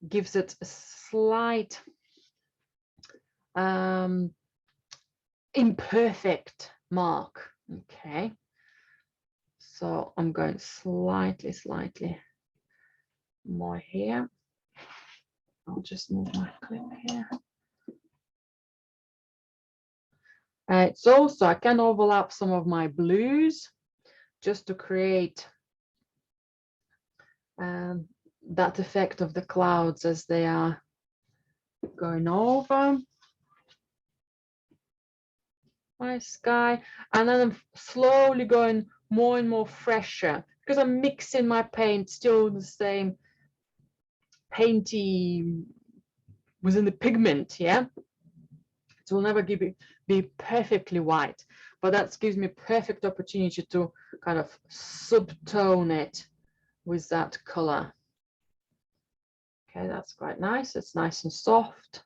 Speaker 1: gives it a slight imperfect mark. Okay, so I'm going slightly more here. I'll just move my clip here. It's also, I can overlap some of my blues just to create that effect of the clouds as they are going over my sky. And then I'm slowly going more and more fresher because I'm mixing my paint still the same painty within the pigment, yeah. It will never be perfectly white, but that gives me perfect opportunity to kind of subtone it with that color. Okay, that's quite nice. It's nice and soft.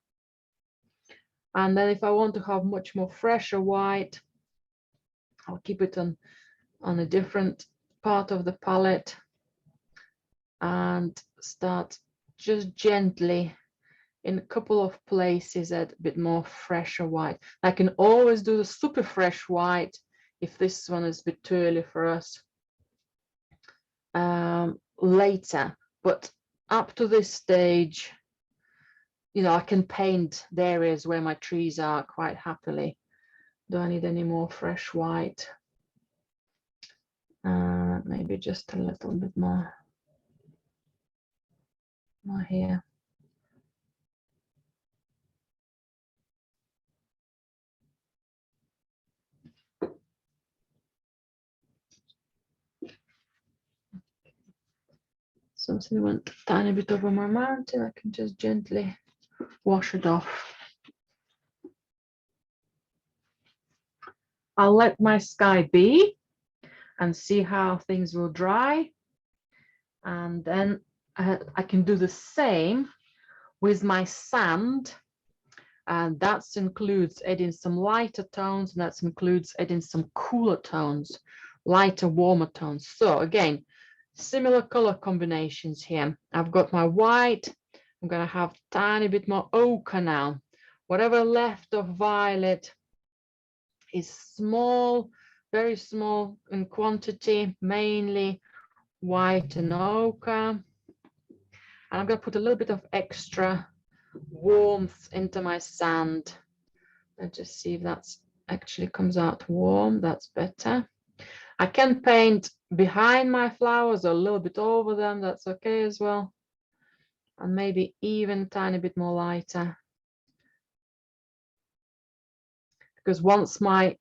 Speaker 1: And then if I want to have much more fresher white, I'll keep it on a different part of the palette and start just gently in a couple of places add a bit more fresher white. I can always do the super fresh white if this one is a bit too early for us later, but up to this stage, you know, I can paint the areas where my trees are quite happily Do I need any more fresh white? Maybe just a little bit more here. Something went a tiny bit over my mountain. I can just gently wash it off. I'll let my sky be and see how things will dry. And then I can do the same with my sand. And that includes adding some lighter tones, and that includes adding some cooler tones, lighter, warmer tones. So again, similar color combinations here. I've got my white. I'm going to have a tiny bit more ochre now. Whatever left of violet is small, very small in quantity, mainly white and ochre. And I'm going to put a little bit of extra warmth into my sand. Let's just see if that's actually comes out warm. That's better. I can paint behind my flowers or a little bit over them. That's okay as well. And maybe even a tiny bit more lighter. Because once my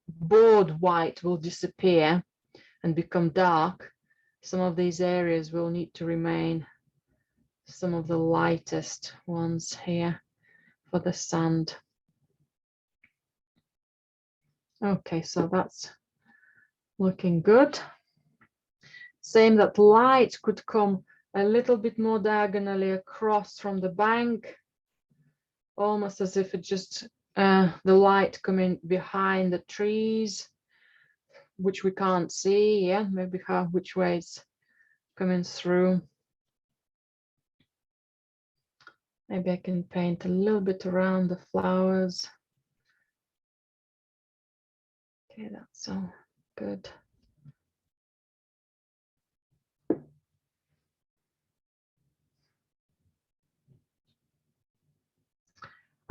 Speaker 1: board white will disappear and become dark, some of these areas will need to remain some of the lightest ones here for the sand. Okay, so that's looking good. Same, that light could come a little bit more diagonally across from the bank, almost as if it just the light coming behind the trees, which we can't see. Yeah, maybe how which way it's coming through. Maybe I can paint a little bit around the flowers. Okay, that's all good.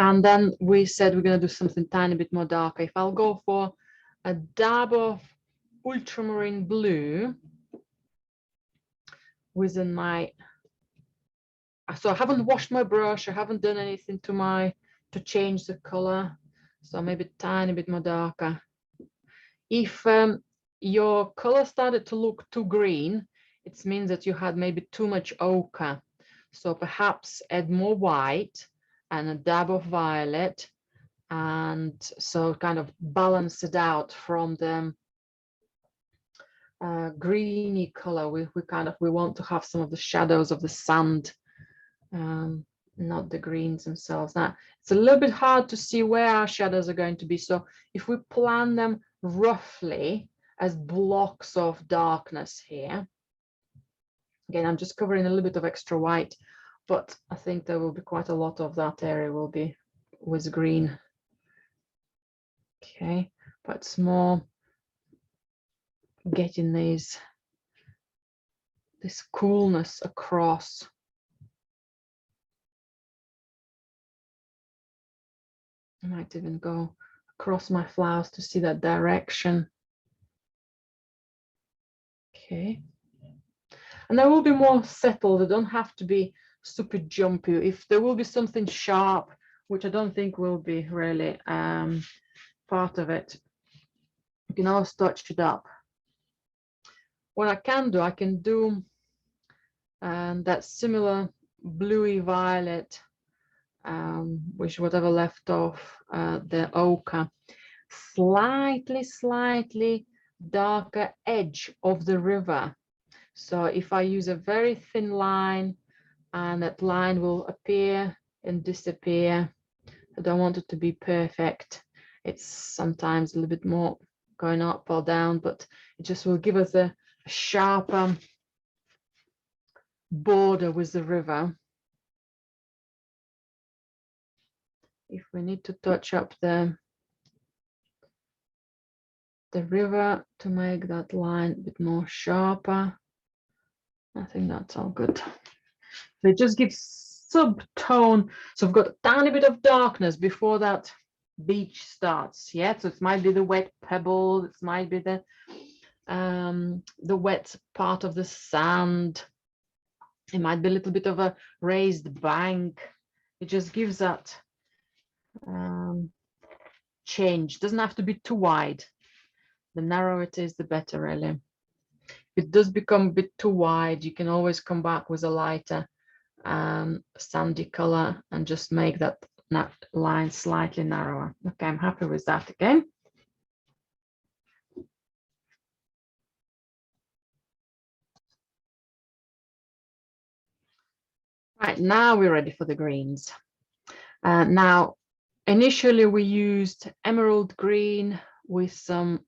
Speaker 1: And then we said we're going to do something tiny bit more darker. If I'll go for a dab of ultramarine blue within my, so I haven't washed my brush, I haven't done anything to change the color, so maybe a tiny bit more darker. If your color started to look too green, it means that you had maybe too much ochre, so perhaps add more white and a dab of violet, and so kind of balance it out from the greeny color. We want to have some of the shadows of the sand, not the greens themselves. Now it's a little bit hard to see where our shadows are going to be, so if we plan them roughly as blocks of darkness here, again I'm just covering a little bit of extra white, but I think there will be quite a lot of that area will be with green. Okay, but it's more getting this coolness across. I might even go across my flowers to see that direction. Okay, and they will be more settled. They don't have to be super jumpy. If there will be something sharp, which I don't think will be really part of it, you can always touch it up. What I can do that similar bluey violet, which whatever left off the ochre, slightly darker edge of the river. So if I use a very thin line, and that line will appear and disappear, I don't want it to be perfect. It's sometimes a little bit more going up or down, but it just will give us a sharper border with the river. If we need to touch up the river to make that line a bit more sharper, I think that's all good. So it just gives subtone. So I've got a tiny bit of darkness before that beach starts. Yeah, so it might be the wet pebble, it might be the wet part of the sand. It might be a little bit of a raised bank. It just gives that change. Doesn't have to be too wide. The narrower it is, the better, really. If it does become a bit too wide, you can always come back with a lighter sandy color and just make that line slightly narrower. Okay, I'm happy with that again. Right, now we're ready for the greens. Now, initially we used emerald green with some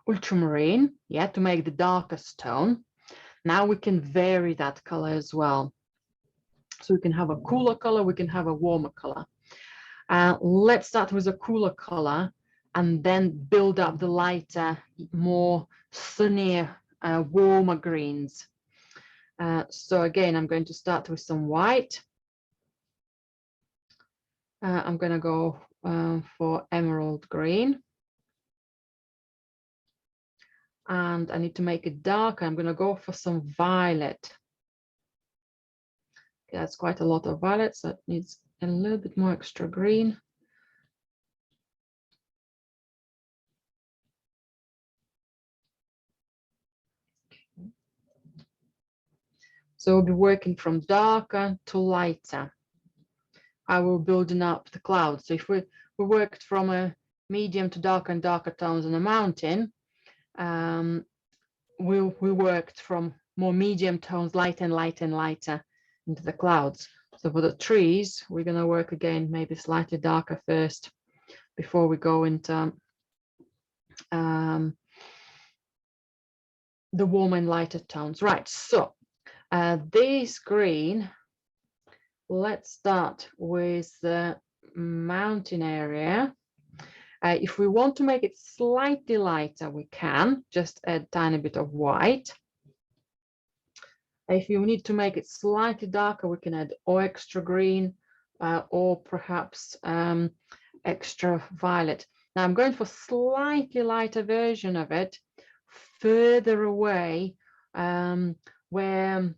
Speaker 1: ultramarine, yeah, to make the darkest tone. Now we can vary that color as well. So we can have a cooler color, we can have a warmer color. Let's start with a cooler color and then build up the lighter, more sunnier, warmer greens. So again, I'm going to start with some white. I'm going to go for emerald green. And I need to make it darker. I'm going to go for some violet. Okay, that's quite a lot of violet, so it needs a little bit more extra green. So we'll be working from darker to lighter. I will building up the clouds. So if we worked from a medium to darker and darker tones on a mountain, we worked from more medium tones, lighter and lighter and lighter into the clouds. So for the trees, we're going to work again, maybe slightly darker first before we go into the warmer and lighter tones. Right, so this green, let's start with the mountain area. If we want to make it slightly lighter, we can just add a tiny bit of white. If you need to make it slightly darker, we can add or extra green or perhaps extra violet. Now I'm going for slightly lighter version of it, further away where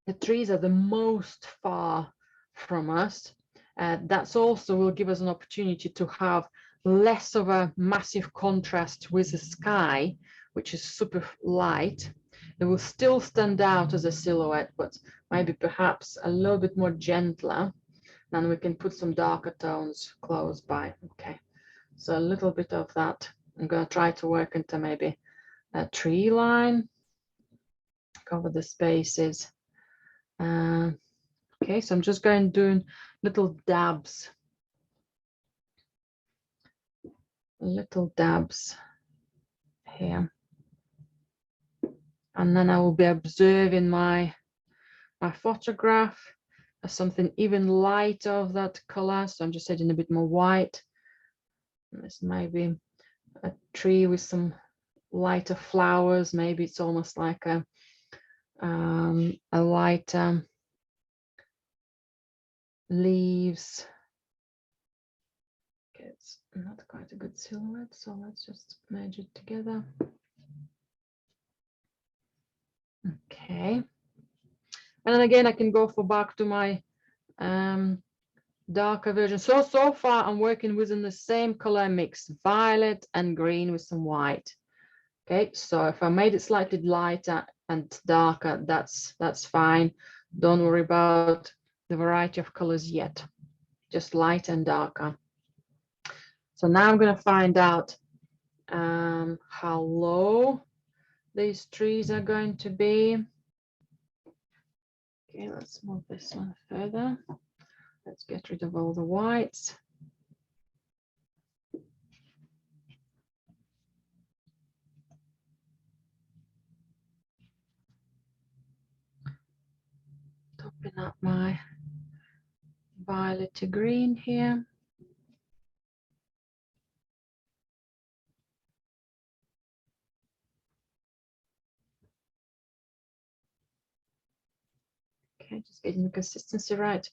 Speaker 1: the trees are the most far from us. That's also will give us an opportunity to have less of a massive contrast with the sky, which is super light. It will still stand out as a silhouette, but maybe perhaps a little bit more gentler. Then we can put some darker tones close by. Okay, so a little bit of that. I'm going to try to work into maybe a tree line, cover the spaces. Okay, so I'm just going doing little dabs here. And then I will be observing my photograph as something even lighter of that color. So I'm just adding a bit more white. This might be a tree with some lighter flowers. Maybe it's almost like a lighter leaves. Okay, it's not quite a good silhouette, so let's just merge it together. Okay, and then again I can go back to my darker version. So far I'm working within the same color mix, violet and green with some white. Okay, so if I made it slightly lighter and darker, that's fine. Don't worry about the variety of colors yet, just light and darker. So now I'm going to find out how low these trees are going to be. Okay, let's move this one further. Let's get rid of all the whites. Topping up my violet to green here. Okay, just getting the consistency right.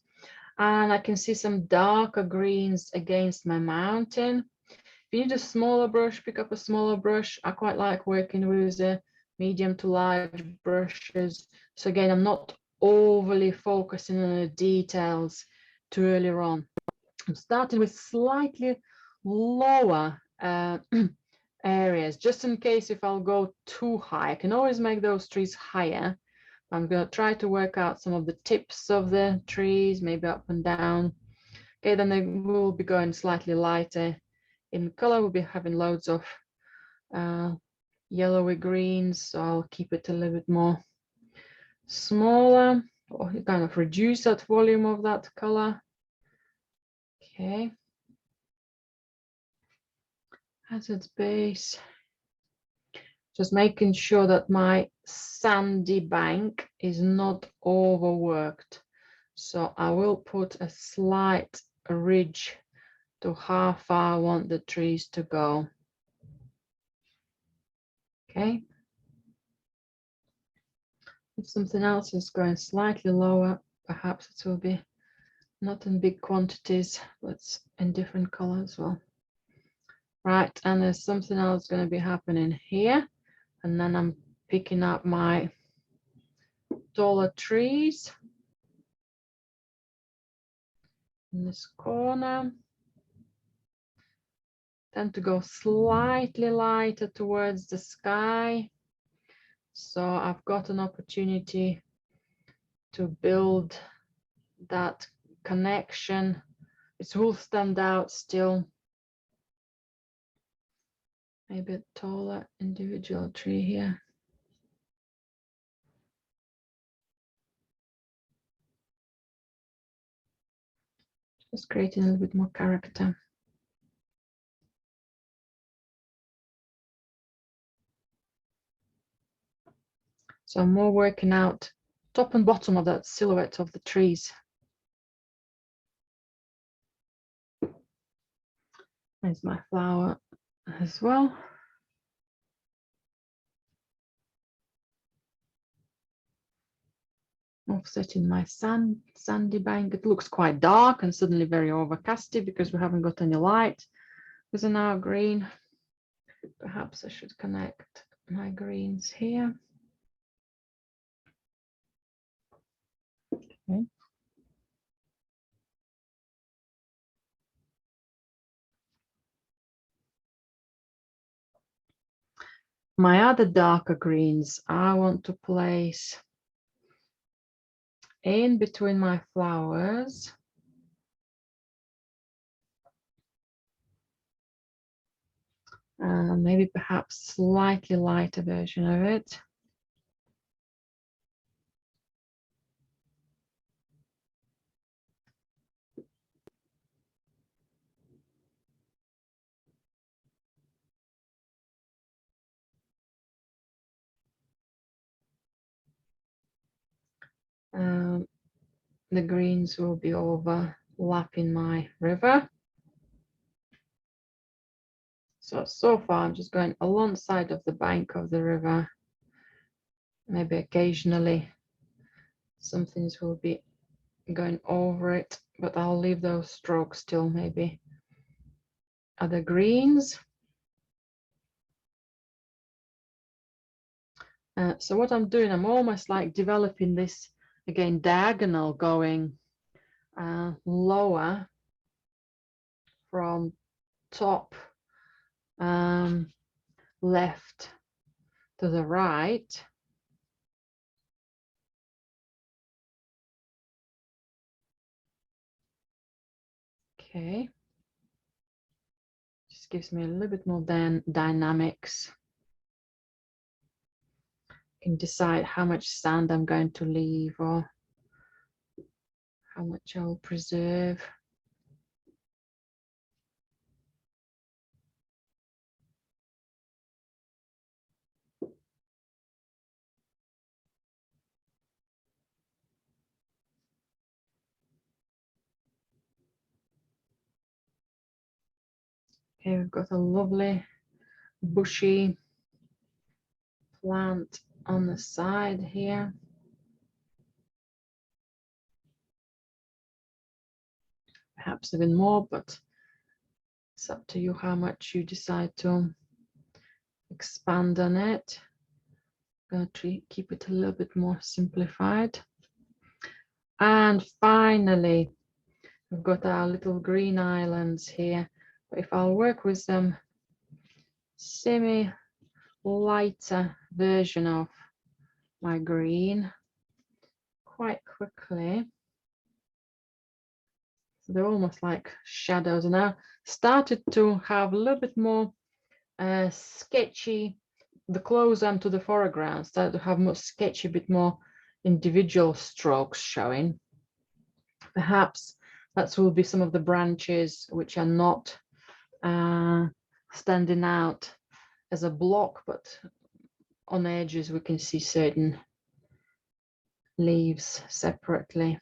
Speaker 1: And I can see some darker greens against my mountain. If you need a smaller brush, pick up a smaller brush. I quite like working with the medium to large brushes. So again, I'm not overly focusing on the details too earlier on. I'm starting with slightly lower areas, just in case if I'll go too high. I can always make those trees higher. I'm going to try to work out some of the tips of the trees, maybe up and down. Okay, then they will be going slightly lighter in color. We'll be having loads of yellowy greens, so I'll keep it a little bit more smaller, or kind of reduce that volume of that color. Okay. As its base, just making sure that my sandy bank is not overworked. So I will put a slight ridge to how far I want the trees to go. Okay. If something else is going slightly lower, perhaps it will be not in big quantities, but in different colors as well. Right, and there's something else going to be happening here. And then I'm picking up my taller trees in this corner. Tend to go slightly lighter towards the sky. So I've got an opportunity to build that connection. It will stand out still. Maybe a taller individual tree here. Just creating a little bit more character. So I'm more working out top and bottom of that silhouette of the trees. There's my flower as well. Offsetting my sandy bank. It looks quite dark and suddenly very overcasty because we haven't got any light. There's an now green. Perhaps I should connect my greens here. Okay. My other darker greens, I want to place in between my flowers. Maybe perhaps slightly lighter version of it. The greens will be overlapping my river. So far I'm just going alongside of the bank of the river. Maybe occasionally some things will be going over it, but I'll leave those strokes till maybe other greens. So what I'm doing, I'm almost like developing this, again, diagonal going lower from top left to the right. Okay. Just gives me a little bit more dynamics. I can decide how much sand I'm going to leave or how much I'll preserve. Okay, we've got a lovely bushy plant on the side here. perhaps even more, but it's up to you how much you decide to expand on it. I'm going to keep it a little bit more simplified. And finally, we've got our little green islands here. But if I'll work with some semi-lighter version of my green quite quickly. So they're almost like shadows, and I started to have a little bit more sketchy. The closer I'm to the foreground, started to have more sketchy, a bit more individual strokes showing. Perhaps that will be some of the branches which are not standing out as a block, but on edges we can see certain leaves separately.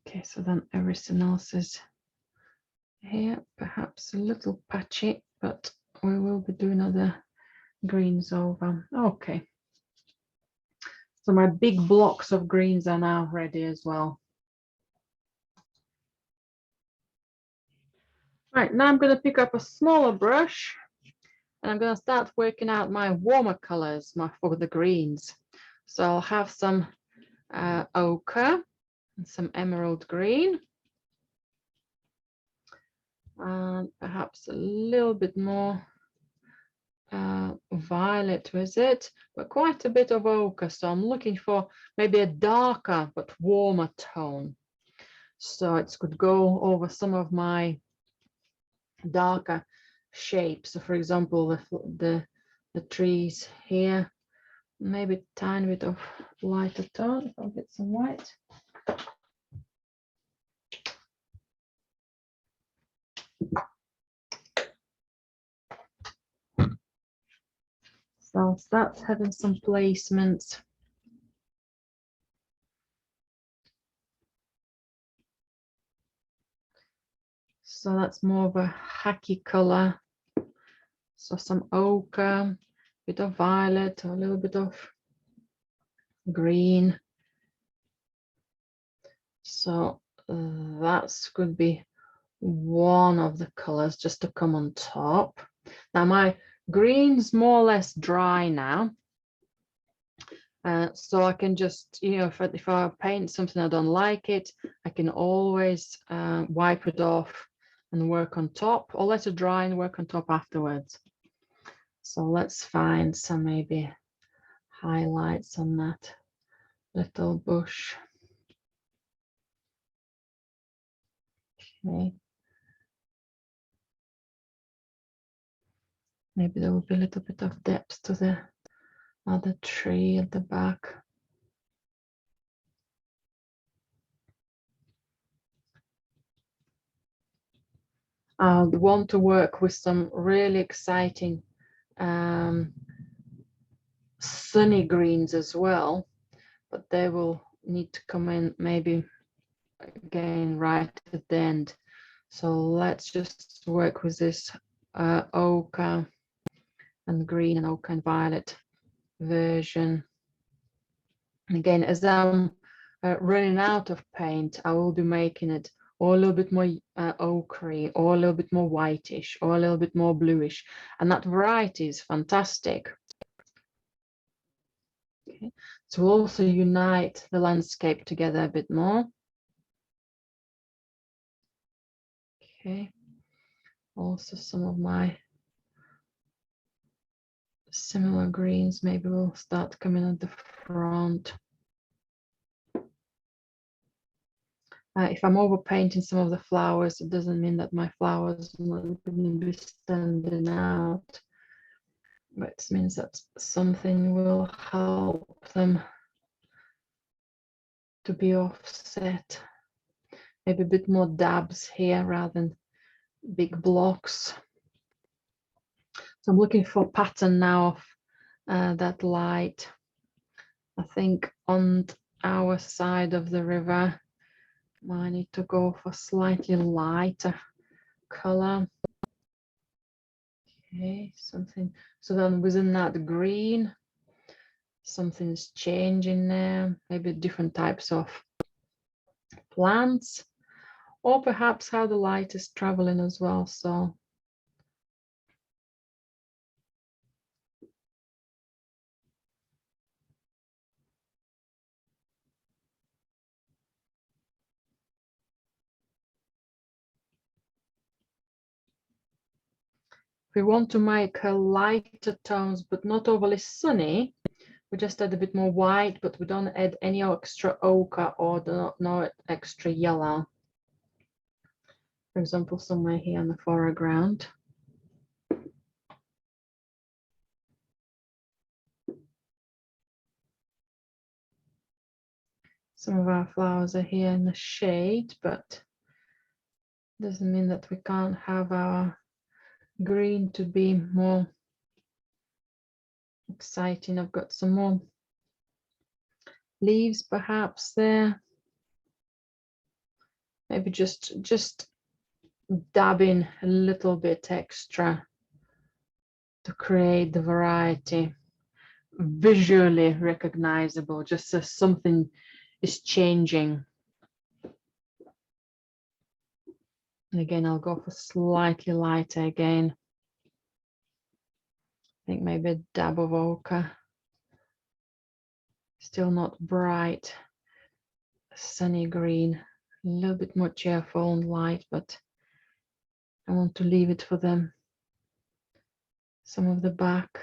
Speaker 1: Okay, so then everything else is here, perhaps a little patchy, but we will be doing other greens over. Okay, so my big blocks of greens are now ready as well. Right, now I'm going to pick up a smaller brush and I'm going to start working out my warmer colors for the greens. So I'll have some ochre and some emerald green, and perhaps a little bit more violet with it, but quite a bit of ochre. So I'm looking for maybe a darker but warmer tone. So it could go over some of my darker shapes. So for example, the trees here, maybe a tiny bit of lighter tone. I'll get some white. So I'll start having some placements. So that's more of a hacky color. So some ochre, bit of violet, a little bit of green. So that could be one of the colors just to come on top. Now my green's more or less dry now. So I can just, you know, if I paint something I don't like it, I can always wipe it off and work on top, or let it dry and work on top afterwards. So let's find some maybe highlights on that little bush. Okay. Maybe there will be a little bit of depth to the other tree at the back. I want to work with some really exciting sunny greens as well, but they will need to come in maybe again right at the end. So let's just work with this ochre and green and ochre and violet version. And again, as I'm running out of paint, I will be making it or a little bit more ochre, or a little bit more whitish, or a little bit more bluish, and that variety is fantastic. Okay. To also unite the landscape together a bit more. Okay. Also some of my similar greens maybe will start coming at the front. If I'm over painting some of the flowers, it doesn't mean that my flowers are not going to be standing out, but it means that something will help them to be offset. Maybe a bit more dabs here rather than big blocks. So I'm looking for pattern now of that light. I think on our side of the river, I need to go for slightly lighter color. Okay, something. So then within that green, something's changing there. Maybe different types of plants, or perhaps how the light is traveling as well. So we want to make lighter tones, but not overly sunny. We just add a bit more white, but we don't add any extra ochre or no extra yellow. For example, somewhere here in the foreground. Some of our flowers are here in the shade, but doesn't mean that we can't have our green to be more exciting. I've got some more leaves perhaps there. Maybe just dabbing a little bit extra to create the variety, visually recognizable, just as something is changing. And again, I'll go for slightly lighter again. I think maybe a dab of ochre. Still not bright, sunny green, a little bit more cheerful and light, but I want to leave it for them. Some of the back.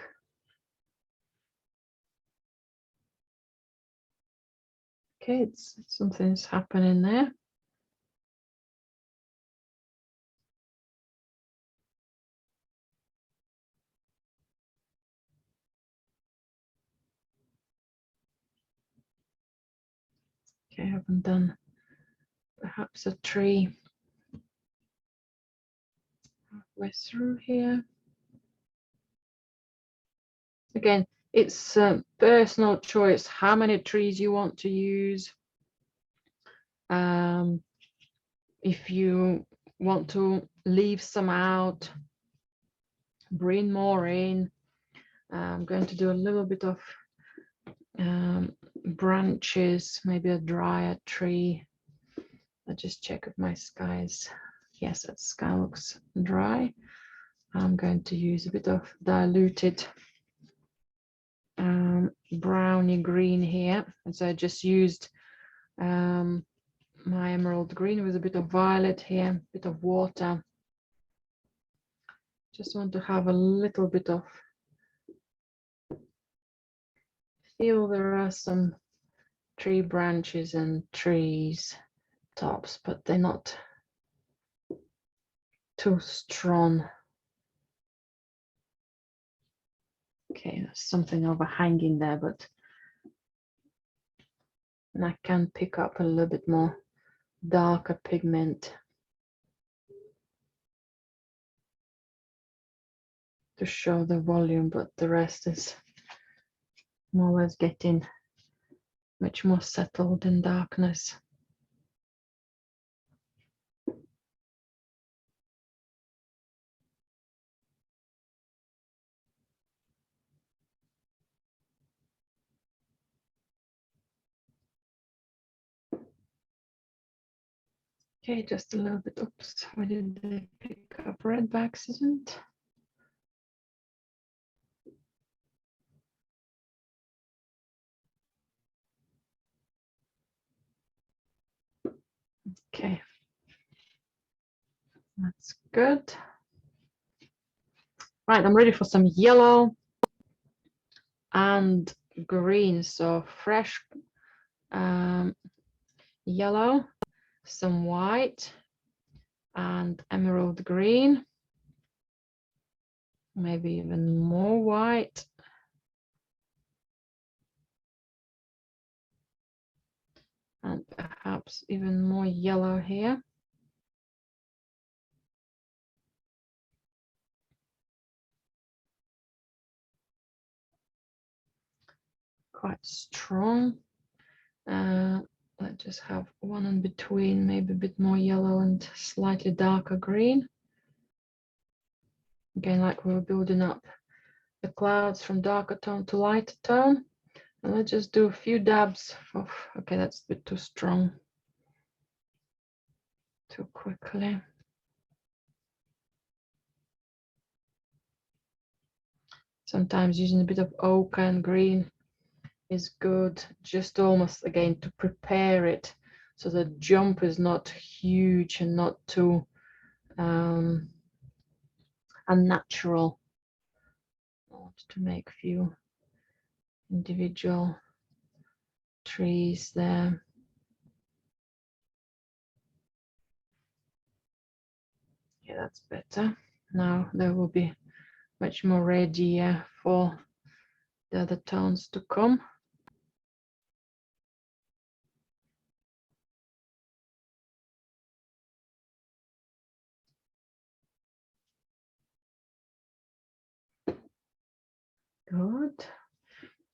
Speaker 1: Okay, something's happening there. Okay, I haven't done perhaps a tree halfway through here. Again, it's personal choice how many trees you want to use. If you want to leave some out, bring more in. I'm going to do a little bit of branches, maybe a drier tree. I'll just check if my skies. Yes, that sky looks dry. I'm going to use a bit of diluted browny green here. And so I just used my emerald green with a bit of violet here, a bit of water. Just want to have a little bit of feel. There are some tree branches and trees tops, but they're not too strong. Okay, there's something overhanging there, but and I can pick up a little bit more darker pigment to show the volume, but the rest is more or less getting much more settled in darkness. Okay, just a little bit. Oops, why did I pick up red by accident? Okay, that's good. Right, I'm ready for some yellow and green. So fresh yellow, some white and emerald green, maybe even more white. And perhaps even more yellow here. Quite strong. Let's just have one in between, maybe a bit more yellow and slightly darker green. Again, like we were building up the clouds from darker tone to lighter tone. And let's just do a few dabs of, okay, that's a bit too strong, too quickly. Sometimes using a bit of ochre and green is good, just almost again to prepare it so the jump is not huge and not too unnatural. I want to make a few individual trees there. Yeah, that's better. Now they will be much more ready for the other tones to come. Good.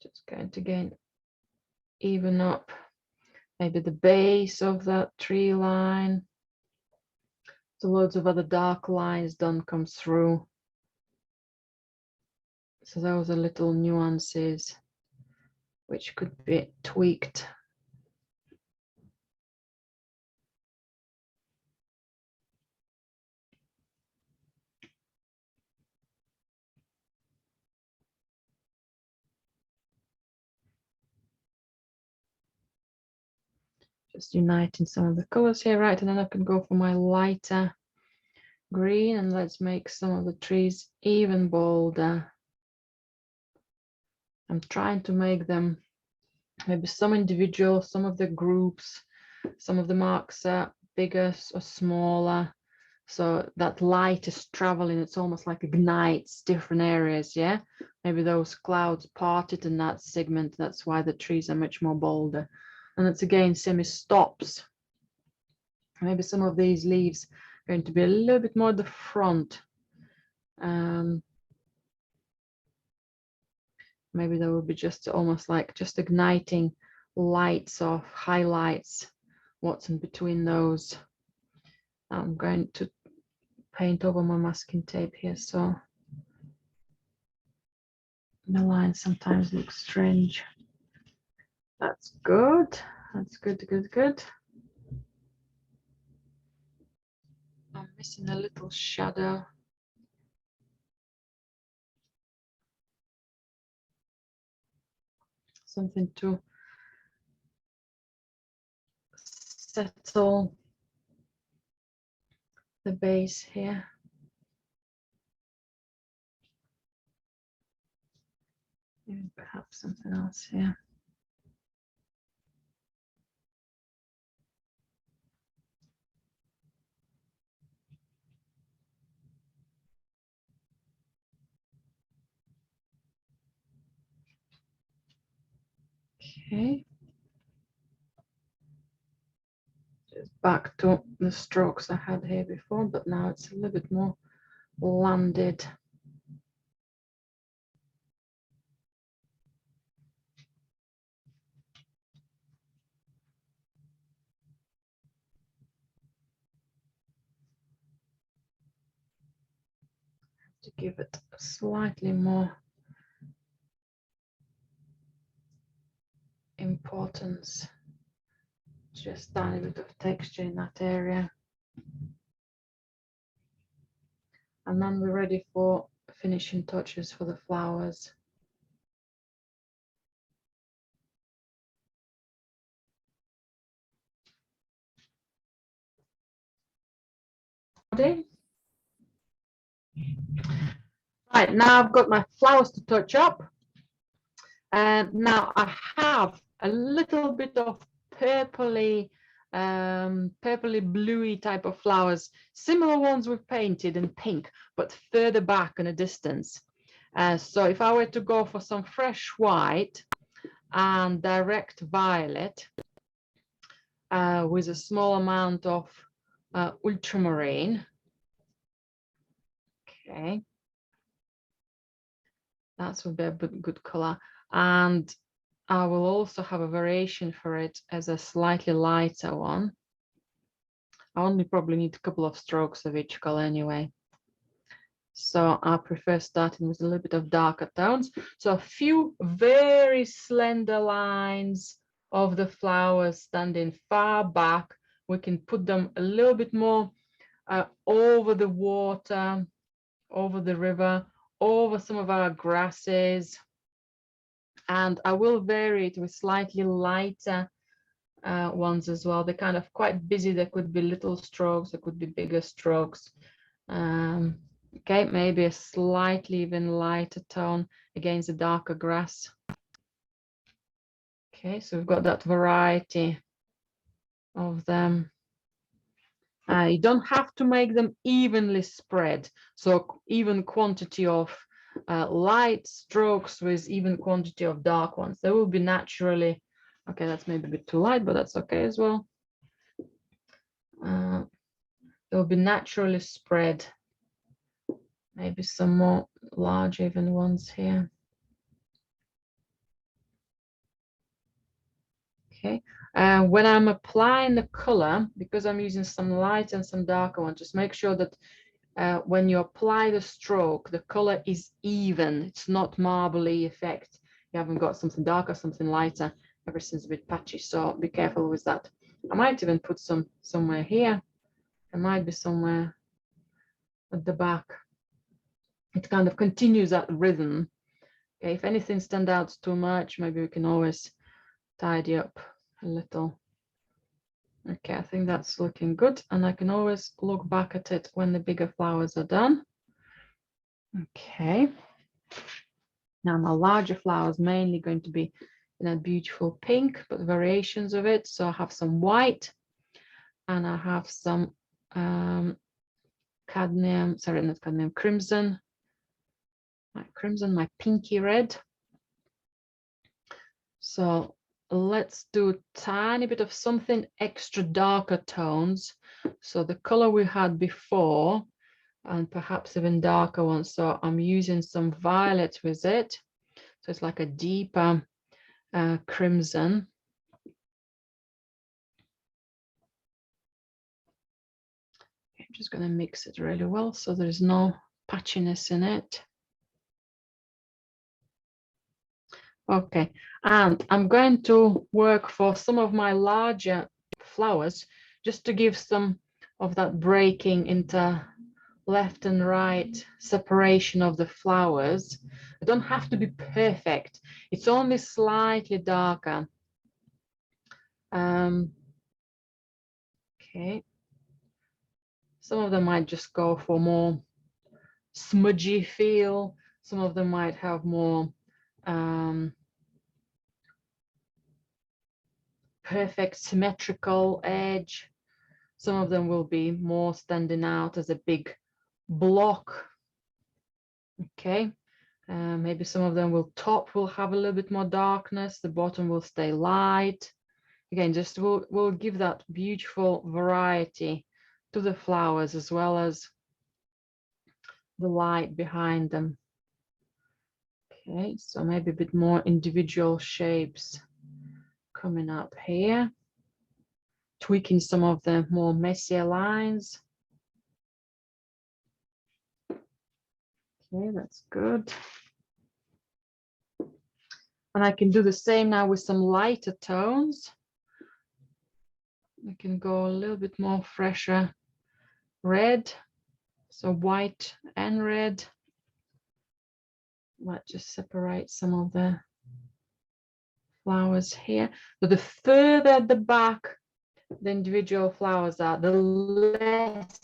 Speaker 1: Just going to again even up maybe the base of that tree line. So loads of other dark lines don't come through. So those are little nuances which could be tweaked. Just uniting some of the colors here, right? And then I can go for my lighter green and let's make some of the trees even bolder. I'm trying to make them maybe some individual, some of the groups, some of the marks are bigger or smaller. So that light is traveling, it's almost like ignites different areas, yeah? Maybe those clouds parted in that segment, that's why the trees are much more bolder. And it's again semi-stops. Maybe some of these leaves are going to be a little bit more at the front. Maybe there will be just almost like just igniting lights or highlights, what's in between those. I'm going to paint over my masking tape here, so the lines sometimes look strange. That's good. That's good, good, good. I'm missing a little shadow. Something to settle the base here. Maybe perhaps something else here. Okay. Just back to the strokes I had here before, but now it's a little bit more landed. To give it slightly more importance, just a tiny bit of texture in that area. And then we're ready for finishing touches for the flowers. Right, now I've got my flowers to touch up. And now I have a little bit of purpley, purpley bluey type of flowers, similar ones we've painted in pink, but further back in a distance. So if I were to go for some fresh white and direct violet with a small amount of ultramarine, okay, that would be a good color. And I will also have a variation for it as a slightly lighter one. I only probably need a couple of strokes of each color anyway. So I prefer starting with a little bit of darker tones. So a few very slender lines of the flowers standing far back. We can put them a little bit more over the water, over the river, over some of our grasses. And I will vary it with slightly lighter ones as well. They're kind of quite busy. There could be little strokes, there could be bigger strokes. Okay, maybe a slightly even lighter tone against the darker grass. Okay, so we've got that variety of them. You don't have to make them evenly spread. So even quantity of light strokes with even quantity of dark ones. They will be naturally, okay, that's maybe a bit too light, but that's okay as well. They'll be naturally spread. Maybe some more large even ones here. Okay, when I'm applying the color, because I'm using some light and some darker ones, just make sure that when you apply the stroke, the color is even. It's not marbly effect. You haven't got something darker, something lighter. Everything's a bit patchy, so be careful with that. I might even put some somewhere here. There might be somewhere at the back. It kind of continues that rhythm. Okay, if anything stands out too much, maybe we can always tidy up a little. Okay, I think that's looking good, and I can always look back at it when the bigger flowers are done. Okay, now my larger flowers mainly going to be in a beautiful pink, but variations of it. So I have some white, and I have some cadmium, sorry, not cadmium, crimson. My crimson, my pinky red. So let's do a tiny bit of something extra darker tones. So the color we had before, and perhaps even darker ones. So I'm using some violet with it. So it's like a deeper crimson. I'm just going to mix it really well so there's no patchiness in it. Okay, and I'm going to work for some of my larger flowers just to give some of that breaking into left and right separation of the flowers. It don't have to be perfect. It's only slightly darker. Okay. Some of them might just go for more smudgy feel. Some of them might have more perfect symmetrical edge. Some of them will be more standing out as a big block. Okay, maybe some of them will have a little bit more darkness. The bottom will stay light. Again, just we'll give that beautiful variety to the flowers as well as the light behind them. Okay, so maybe a bit more individual shapes coming up here, tweaking some of the more messier lines. Okay, that's good. And I can do the same now with some lighter tones. I can go a little bit more fresher red, so white and red. Might just separate some of the flowers here. But the further at the back the individual flowers are, the less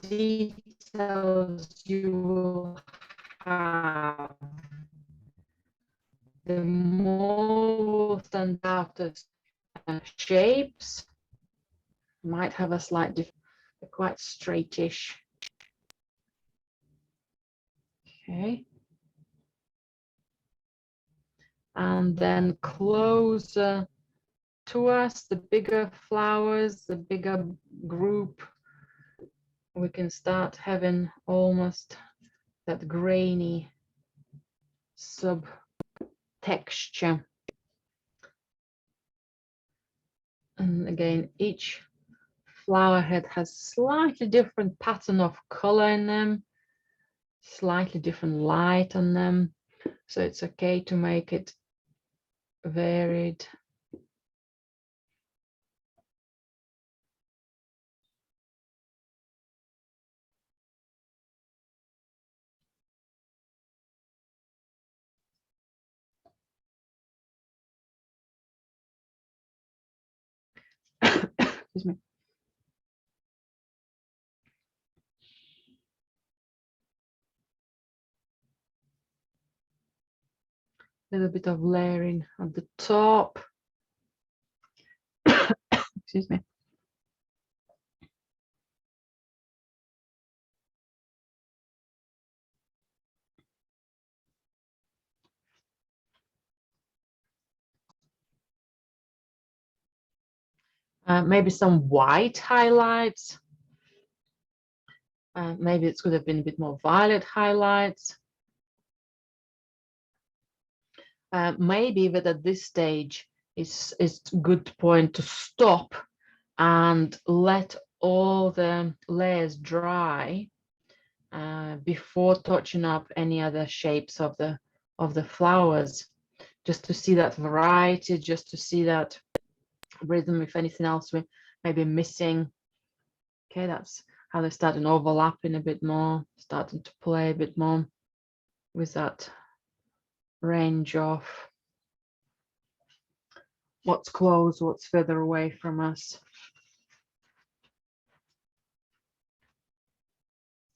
Speaker 1: details you will have. The more will stand out as shapes. Might have a slight difference, quite straightish. Okay. And then closer to us, the bigger flowers, the bigger group, we can start having almost that grainy sub-texture. And again, each flower head has slightly different pattern of color in them. slightly different light on them. So it's okay to make it varied. Excuse me. A little bit of layering at the top. Excuse me. Maybe some white highlights. Maybe it could have been a bit more violet highlights. Maybe that at this stage is a good point to stop and let all the layers dry before touching up any other shapes of the flowers, just to see that variety, just to see that rhythm, if anything else we may be missing. Okay, that's how they start overlapping a bit more, starting to play a bit more with that range of what's close, what's further away from us.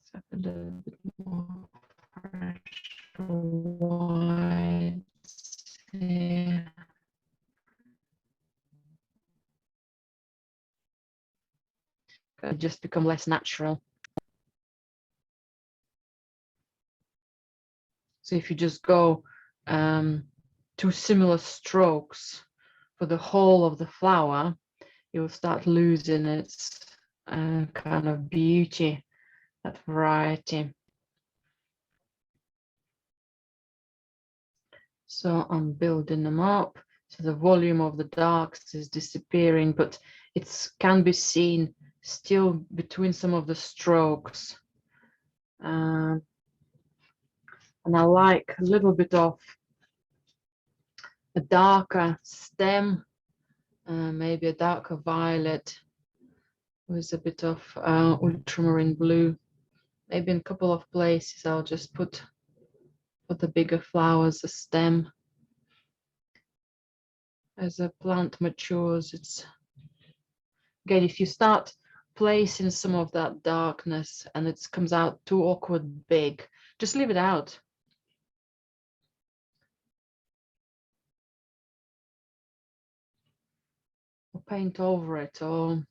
Speaker 1: So a little bit more fresh white here. Just become less natural. So if you just go 2 similar strokes for the whole of the flower, you will start losing its kind of beauty, that variety. So I'm building them up. So the volume of the darks is disappearing, but it can be seen still between some of the strokes. And I like a little bit of a darker stem, maybe a darker violet with a bit of ultramarine blue. Maybe in a couple of places I'll just put for the bigger flowers a stem. As a plant matures, it's again, if you start placing some of that darkness and it comes out too awkward big, just leave it out. Or paint over it, or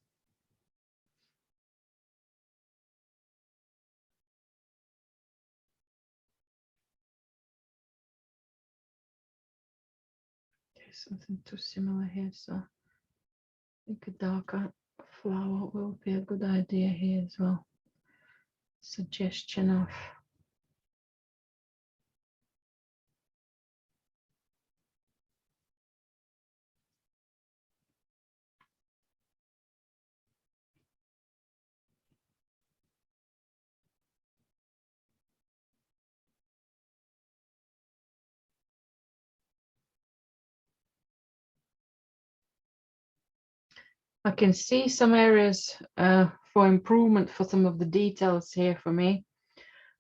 Speaker 1: something too similar here, so I think a darker flower will be a good idea here as well. Suggestion of I can see some areas for improvement for some of the details here for me,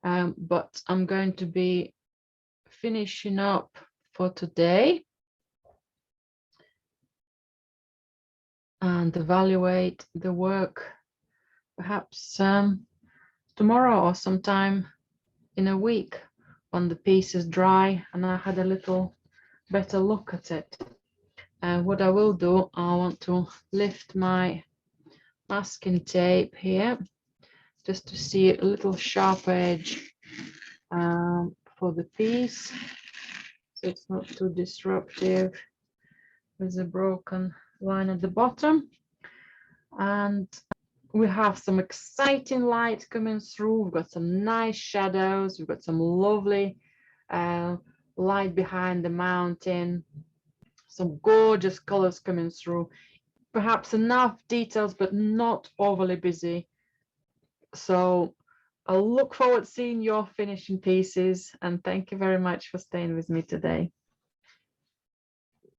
Speaker 1: but I'm going to be finishing up for today and evaluate the work perhaps tomorrow or sometime in a week when the piece is dry and I had a little better look at it. And what I will do, I want to lift my masking tape here just to see a little sharp edge for the piece, so it's not too disruptive with a broken line at the bottom. And we have some exciting light coming through. We've got some nice shadows. We've got some lovely light behind the mountain, some gorgeous colors coming through. Perhaps enough details, but not overly busy. So I'll look forward to seeing your finishing pieces, and thank you very much for staying with me today.